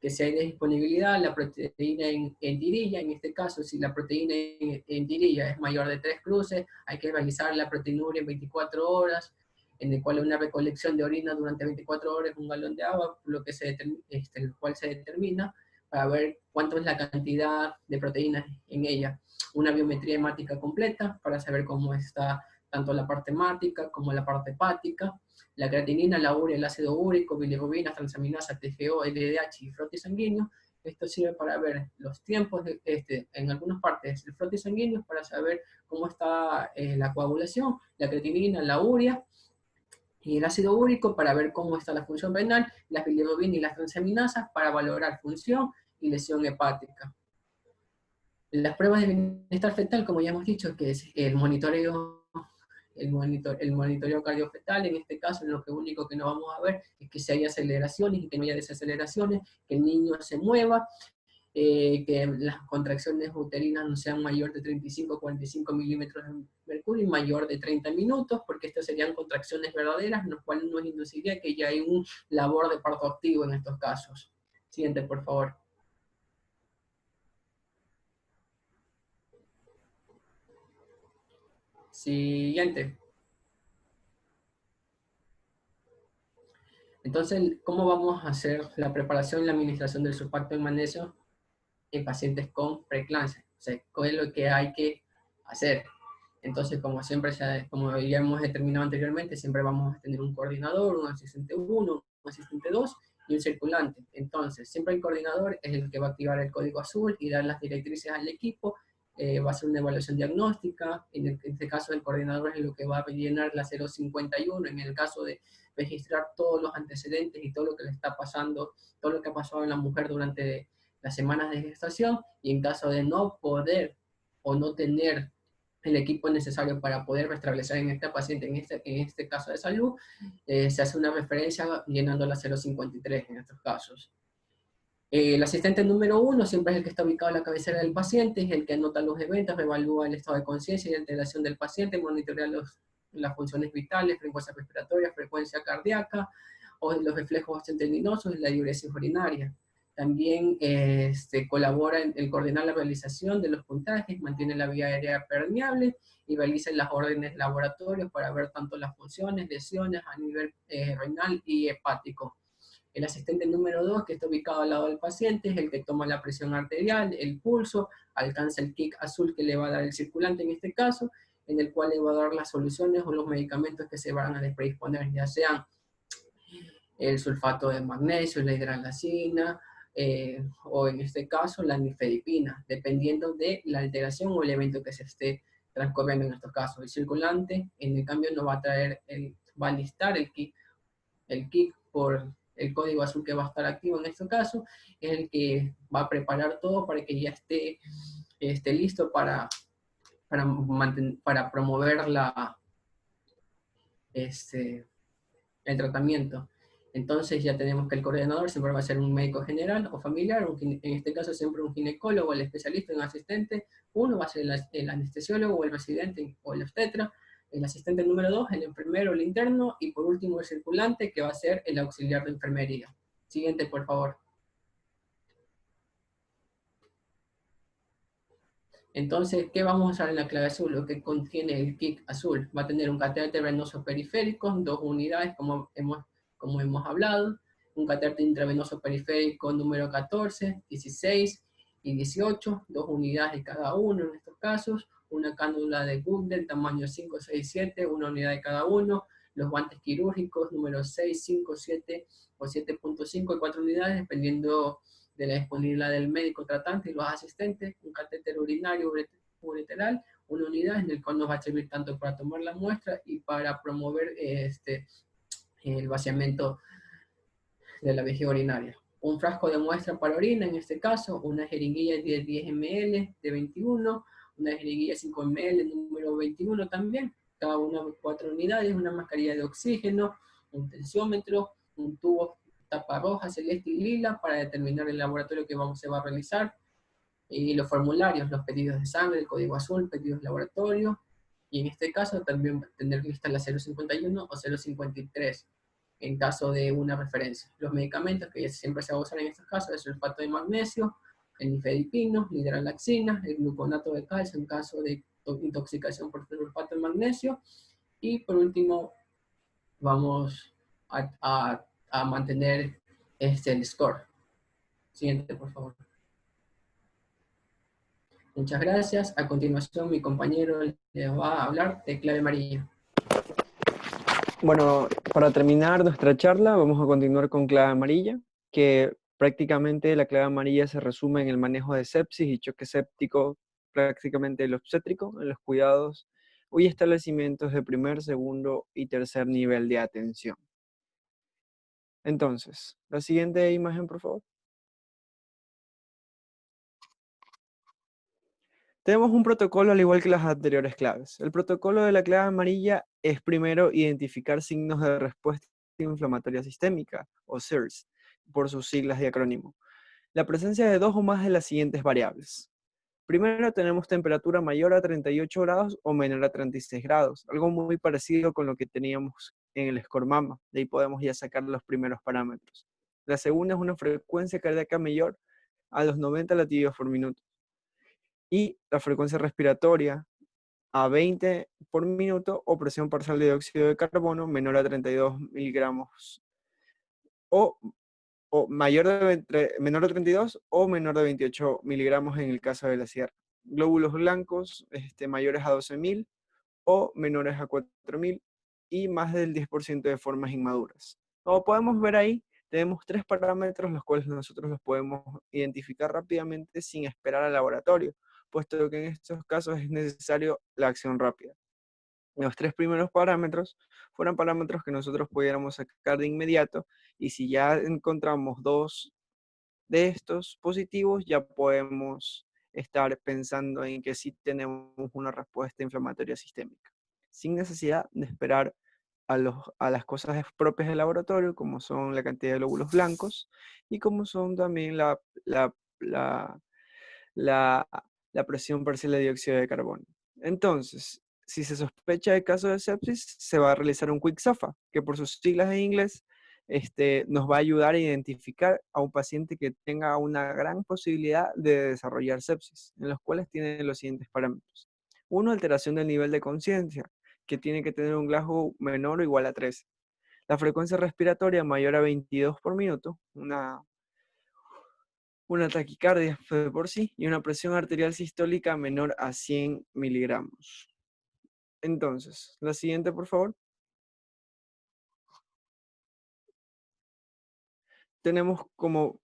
que si hay disponibilidad, la proteína en tirilla, en este caso, si la proteína en tirilla es mayor de 3 cruces, hay que realizar la proteinuria en 24 horas, en el cual una recolección de orina durante 24 horas, 1 galón de agua, el cual se determina para ver cuánto es la cantidad de proteínas en ella. Una biometría hemática completa para saber cómo está tanto la parte hemática como la parte hepática. La creatinina, la urea, el ácido úrico, bilirrubinas, transaminasa, TGO, LDH y frotis sanguíneo. Esto sirve para ver los tiempos, en algunas partes, el frotis sanguíneo para saber cómo está la coagulación, la creatinina, la urea y el ácido úrico para ver cómo está la función renal, las bilirrubinas y las transaminasas para valorar función y lesión hepática. Las pruebas de bienestar fetal, como ya hemos dicho, que es el monitoreo cardiofetal. En este caso, lo único que no vamos a ver es que si hay aceleraciones y que no haya desaceleraciones, que el niño se mueva, que las contracciones uterinas no sean mayor de 35 a 45 milímetros de mercurio y mayor de 30 minutos, porque estas serían contracciones verdaderas, lo cual nos induciría que ya hay un labor de parto activo en estos casos. Siguiente, por favor. Siguiente. Entonces, ¿cómo vamos a hacer la preparación y la administración del sulfato de magnesio en pacientes con preeclampsia? O sea, ¿qué es lo que hay que hacer? Entonces, como siempre, como ya hemos determinado anteriormente, siempre vamos a tener un coordinador, un asistente 1, un asistente 2 y un circulante. Entonces, siempre el coordinador es el que va a activar el código azul y dar las directrices al equipo. Va a hacer una evaluación diagnóstica. En este caso, el coordinador es lo que va a llenar la 051. En el caso de registrar todos los antecedentes y todo lo que le está pasando, todo lo que ha pasado en la mujer durante las semanas de gestación. Y en caso de no poder o no tener el equipo necesario para poder restablecer en esta paciente, en este caso de salud, se hace una referencia llenando la 053 en estos casos. El asistente número 1 siempre es el que está ubicado en la cabecera del paciente, es el que anota los eventos, evalúa el estado de conciencia y alteración del paciente, monitorea las funciones vitales, frecuencia respiratoria, frecuencia cardíaca, o los reflejos osteotendinosos y la diuresis urinaria. También colabora en coordinar la realización de los puntajes, mantiene la vía aérea permeable y realiza las órdenes laboratorios para ver tanto las funciones, lesiones a nivel renal y hepático. El asistente número 2, que está ubicado al lado del paciente, es el que toma la presión arterial, el pulso, alcanza el kick azul que le va a dar el circulante en este caso, en el cual le va a dar las soluciones o los medicamentos que se van a predisponer, ya sean el sulfato de magnesio, la hidralazina, o en este caso la nifedipina, dependiendo de la alteración o el evento que se esté transcurriendo en estos casos. El circulante, en el cambio, no va a traer, va a listar el kick por el código azul que va a estar activo en este caso, es el que va a preparar todo para que ya esté listo para promover el tratamiento. Entonces ya tenemos que el coordinador siempre va a ser un médico general o familiar, en este caso siempre un ginecólogo, el especialista, un asistente. Uno va a ser el anestesiólogo o el residente o el obstetra. El asistente número 2, el enfermero, el interno, y por último el circulante, que va a ser el auxiliar de enfermería. Siguiente, por favor. Entonces, ¿qué vamos a usar en la clave azul? Lo que contiene el kick azul. Va a tener un catéter venoso periférico, 2 unidades, como hemos hablado. Un catéter intravenoso periférico número 14, 16 y 18, 2 unidades de cada uno en estos casos. Una cánula de Gugden, tamaño 5, 6, 7, una unidad de cada uno. Los guantes quirúrgicos, número 6, 5, 7 o 7.5 y 4 unidades, dependiendo de la disponibilidad del médico tratante y los asistentes. Un catéter urinario ureteral, una unidad en el cual nos va a servir tanto para tomar la muestra y para promover el vaciamiento de la vejiga urinaria. Un frasco de muestra para orina, en este caso, una jeringuilla de 10 ml de 21, una jeringuilla 5 ml número 21 también, cada una 4 unidades, una mascarilla de oxígeno, un tensiómetro, un tubo tapa roja, celeste y lila para determinar el laboratorio que se va a realizar, y los formularios, los pedidos de sangre, el código azul, pedidos de laboratorio, y en este caso también tener lista la 051 o 053 en caso de una referencia. Los medicamentos que siempre se va a usar en estos casos es el sulfato de magnesio, el nifedipino, la hidralaxina, el gluconato de calcio en caso de intoxicación por sulfato de magnesio, y por último vamos a mantener el score. Siguiente, por favor. Muchas gracias. A continuación, mi compañero les va a hablar de clave amarilla. Bueno, para terminar nuestra charla, vamos a continuar con clave amarilla, que prácticamente la clave amarilla se resume en el manejo de sepsis y choque séptico, prácticamente el obstétrico, en los cuidados y establecimientos de primer, segundo y tercer nivel de atención. Entonces, la siguiente imagen, por favor. Tenemos un protocolo al igual que las anteriores claves. El protocolo de la clave amarilla es primero identificar signos de respuesta inflamatoria sistémica, o SIRS, por sus siglas de acrónimo. La presencia de dos o más de las siguientes variables. Primero tenemos temperatura mayor a 38 grados o menor a 36 grados, algo muy parecido con lo que teníamos en el SCORMAMA. De ahí podemos ya sacar los primeros parámetros. La segunda es una frecuencia cardíaca mayor a los 90 latidos por minuto. Y la frecuencia respiratoria a 20 por minuto o presión parcial de dióxido de carbono menor a 32 miligramos o, menor a 32 o menor de 28 miligramos en el caso de la sierra. Glóbulos blancos mayores a 12.000 o menores a 4.000 y más del 10% de formas inmaduras. Como podemos ver ahí, tenemos tres parámetros los cuales nosotros los podemos identificar rápidamente sin esperar al laboratorio, puesto que en estos casos es necesario la acción rápida. Los tres primeros parámetros fueron parámetros que nosotros pudiéramos sacar de inmediato, y si ya encontramos dos de estos positivos, ya podemos estar pensando en que sí tenemos una respuesta inflamatoria sistémica, sin necesidad de esperar a las cosas propias del laboratorio, como son la cantidad de glóbulos blancos y como son también la, la, la presión parcial de dióxido de carbono. Entonces, si se sospecha de caso de sepsis, se va a realizar un Quick SAFA, que por sus siglas en inglés nos va a ayudar a identificar a un paciente que tenga una gran posibilidad de desarrollar sepsis, en los cuales tiene los siguientes parámetros. Uno, alteración del nivel de conciencia, que tiene que tener un Glasgow menor o igual a 3. La frecuencia respiratoria mayor a 22 por minuto, una taquicardia de por sí y una presión arterial sistólica menor a 100 miligramos. Entonces, la siguiente, por favor. Tenemos como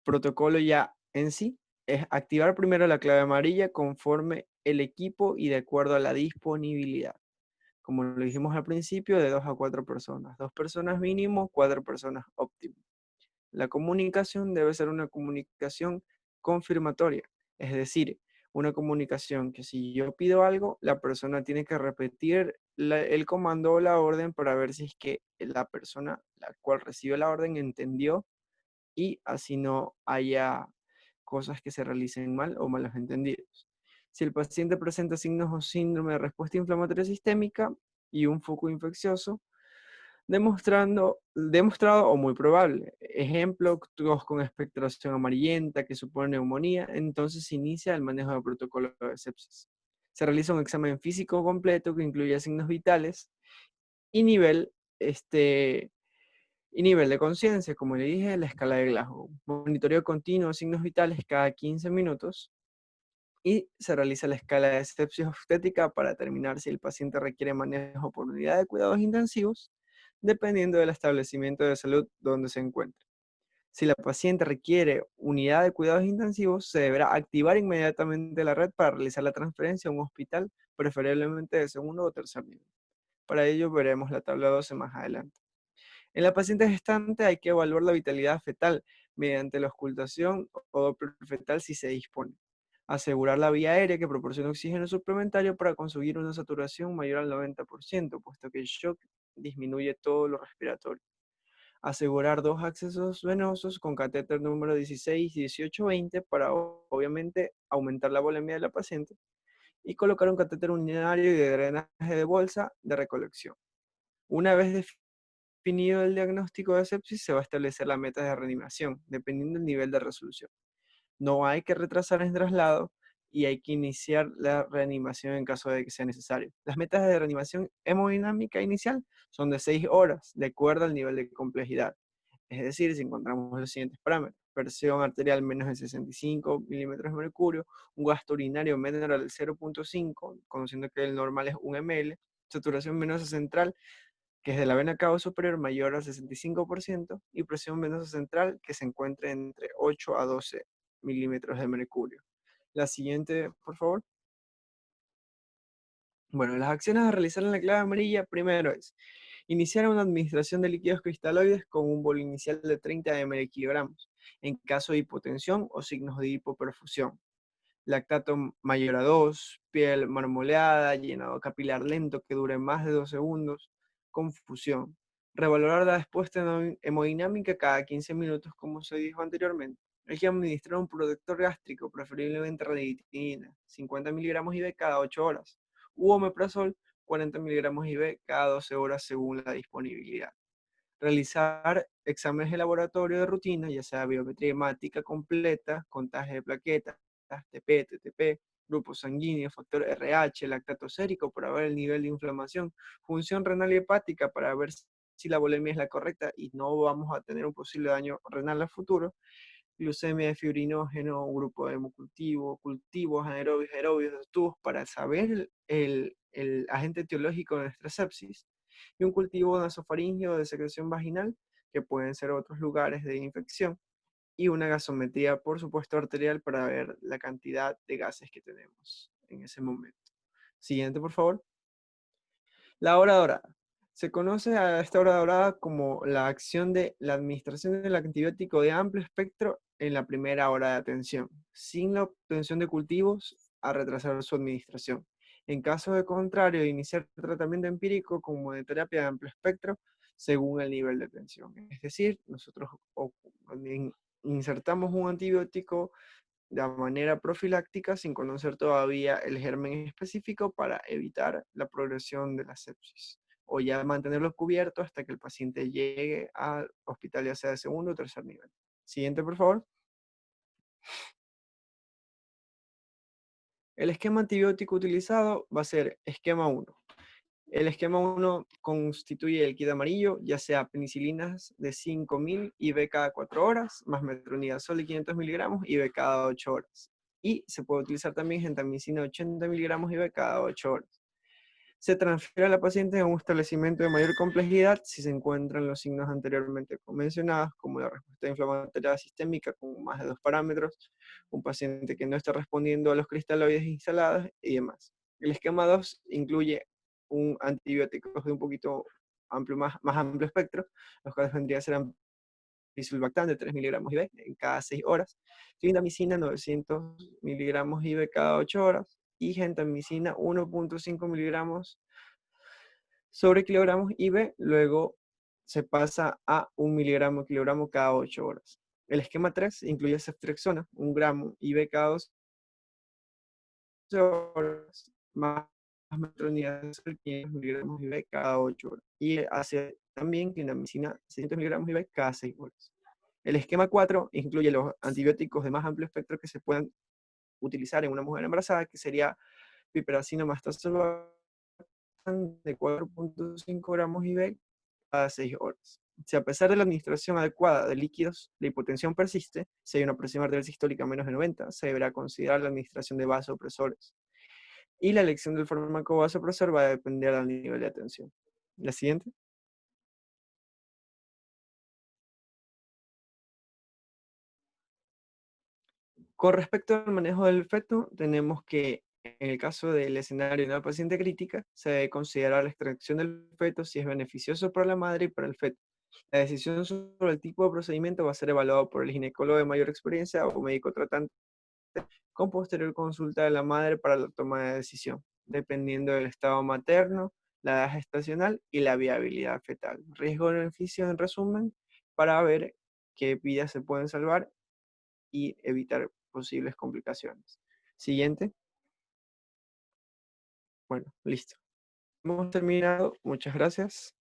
protocolo ya en sí, es activar primero la clave amarilla conforme el equipo y de acuerdo a la disponibilidad. Como lo dijimos al principio, de 2 a 4 personas. 2 personas mínimo, 4 personas óptimo. La comunicación debe ser una comunicación confirmatoria, es decir, una comunicación que si yo pido algo, la persona tiene que repetir el comando o la orden para ver si es que la persona la cual recibe la orden entendió y así no haya cosas que se realicen mal o malos entendidos. Si el paciente presenta signos o síndrome de respuesta inflamatoria sistémica y un foco infeccioso, demostrado o muy probable. Ejemplo, tos con expectoración amarillenta que supone neumonía, entonces se inicia el manejo del protocolo de sepsis. Se realiza un examen físico completo que incluye signos vitales y nivel de conciencia, como le dije, la escala de Glasgow. Monitoreo continuo de signos vitales cada 15 minutos y se realiza la escala de sepsis obstétrica para determinar si el paciente requiere manejo por unidad de cuidados intensivos, dependiendo del establecimiento de salud donde se encuentre. Si la paciente requiere unidad de cuidados intensivos, se deberá activar inmediatamente la red para realizar la transferencia a un hospital, preferiblemente de segundo o tercer nivel. Para ello veremos la tabla 12 más adelante. En la paciente gestante hay que evaluar la vitalidad fetal mediante la auscultación o Doppler fetal si se dispone. Asegurar la vía aérea que proporciona oxígeno suplementario para conseguir una saturación mayor al 90%, puesto que el shock disminuye todo lo respiratorio. Asegurar 2 accesos venosos con catéter número 16, 18, 20 para obviamente aumentar la volemia de la paciente. Y colocar un catéter urinario y de drenaje de bolsa de recolección. Una vez definido el diagnóstico de sepsis, se va a establecer la meta de reanimación, dependiendo del nivel de resolución. No hay que retrasar el traslado y hay que iniciar la reanimación en caso de que sea necesario. Las metas de reanimación hemodinámica inicial son de 6 horas, de acuerdo al nivel de complejidad. Es decir, si encontramos los siguientes parámetros: presión arterial menos de 65 milímetros de mercurio, un gasto urinario menor al 0.5, conociendo que el normal es 1 ml, saturación venosa central, que es de la vena cava superior, mayor al 65%, y presión venosa central, que se encuentre entre 8 a 12 milímetros de mercurio. La siguiente, por favor. Bueno, las acciones a realizar en la clave amarilla, primero es iniciar una administración de líquidos cristaloides con un bolo inicial de 30 ml/kg, en caso de hipotensión o signos de hipoperfusión. Lactato mayor a 2, piel marmoleada, llenado capilar lento que dure más de 2 segundos, confusión. Revalorar la respuesta hemodinámica cada 15 minutos, como se dijo anteriormente. Hay que administrar un protector gástrico, preferiblemente ranitidina, 50 miligramos IV cada 8 horas, u omeprazol, 40 miligramos IV cada 12 horas según la disponibilidad. Realizar exámenes de laboratorio de rutina, ya sea biometría hemática completa, contagio de plaquetas, TP, TTP, grupo sanguíneo, factor RH, lactato sérico para ver el nivel de inflamación, función renal y hepática para ver si la bulimia es la correcta y no vamos a tener un posible daño renal a futuro, glucemia de fibrinógeno, un grupo de hemocultivo, cultivos anaerobios, aerobios de tubos para saber el agente etiológico de nuestra sepsis, y un cultivo nasofaríngeo de secreción vaginal, que pueden ser otros lugares de infección, y una gasometría, por supuesto, arterial para ver la cantidad de gases que tenemos en ese momento. Siguiente, por favor. La hora dorada. Se conoce a esta hora dorada como la acción de la administración del antibiótico de amplio espectro en la primera hora de atención, sin la obtención de cultivos a retrasar su administración. En caso de contrario, iniciar tratamiento empírico como de terapia de amplio espectro según el nivel de tensión. Es decir, nosotros insertamos un antibiótico de manera profiláctica sin conocer todavía el germen específico para evitar la progresión de la sepsis, o ya mantenerlo cubierto hasta que el paciente llegue al hospital, ya sea de segundo o tercer nivel. Siguiente, por favor. El esquema antibiótico utilizado va a ser esquema 1. El esquema 1 constituye el kit amarillo, ya sea penicilinas de 5.000 IV cada 4 horas, más metronidazol de 500 miligramos IV cada 8 horas. Y se puede utilizar también gentamicina de 80 miligramos IV cada 8 horas. Se transfiere a la paciente a un establecimiento de mayor complejidad si se encuentran los signos anteriormente mencionados, como la respuesta inflamatoria sistémica con más de 2 parámetros, un paciente que no está respondiendo a los cristaloides instalados y demás. El esquema 2 incluye un antibiótico de un poquito amplio, más amplio espectro, los cuales vendrían a ser sulbactam de 3 miligramos IV en cada 6 horas, clindamicina 900 miligramos IV cada 8 horas, y gentamicina 1.5 miligramos sobre kilogramos IV, luego se pasa a 1 miligramo kilogramo cada 8 horas. El esquema 3 incluye ceftriaxona, 1 gramo IV cada 12 horas, más metronidazol 500 miligramos IV cada 8 horas. Y hace también clindamicina 600 miligramos IV cada 6 horas. El esquema 4 incluye los antibióticos de más amplio espectro que se pueden utilizar en una mujer embarazada, que sería piperacino más tazobactam de 4.5 gramos IV cada 6 horas. Si a pesar de la administración adecuada de líquidos, la hipotensión persiste, si hay una presión arterial sistólica menos de 90, se deberá considerar la administración de vasopresores. Y la elección del fármaco vasopresor va a depender del nivel de atención. La siguiente. Con respecto al manejo del feto, tenemos que en el caso del escenario de una paciente crítica, se debe considerar la extracción del feto si es beneficioso para la madre y para el feto. La decisión sobre el tipo de procedimiento va a ser evaluado por el ginecólogo de mayor experiencia o médico tratante, con posterior consulta de la madre para la toma de decisión, dependiendo del estado materno, la edad gestacional y la viabilidad fetal. Riesgo-beneficio en resumen, para ver qué vidas se pueden salvar y evitar posibles complicaciones. Siguiente. Bueno, listo. Hemos terminado. Muchas gracias.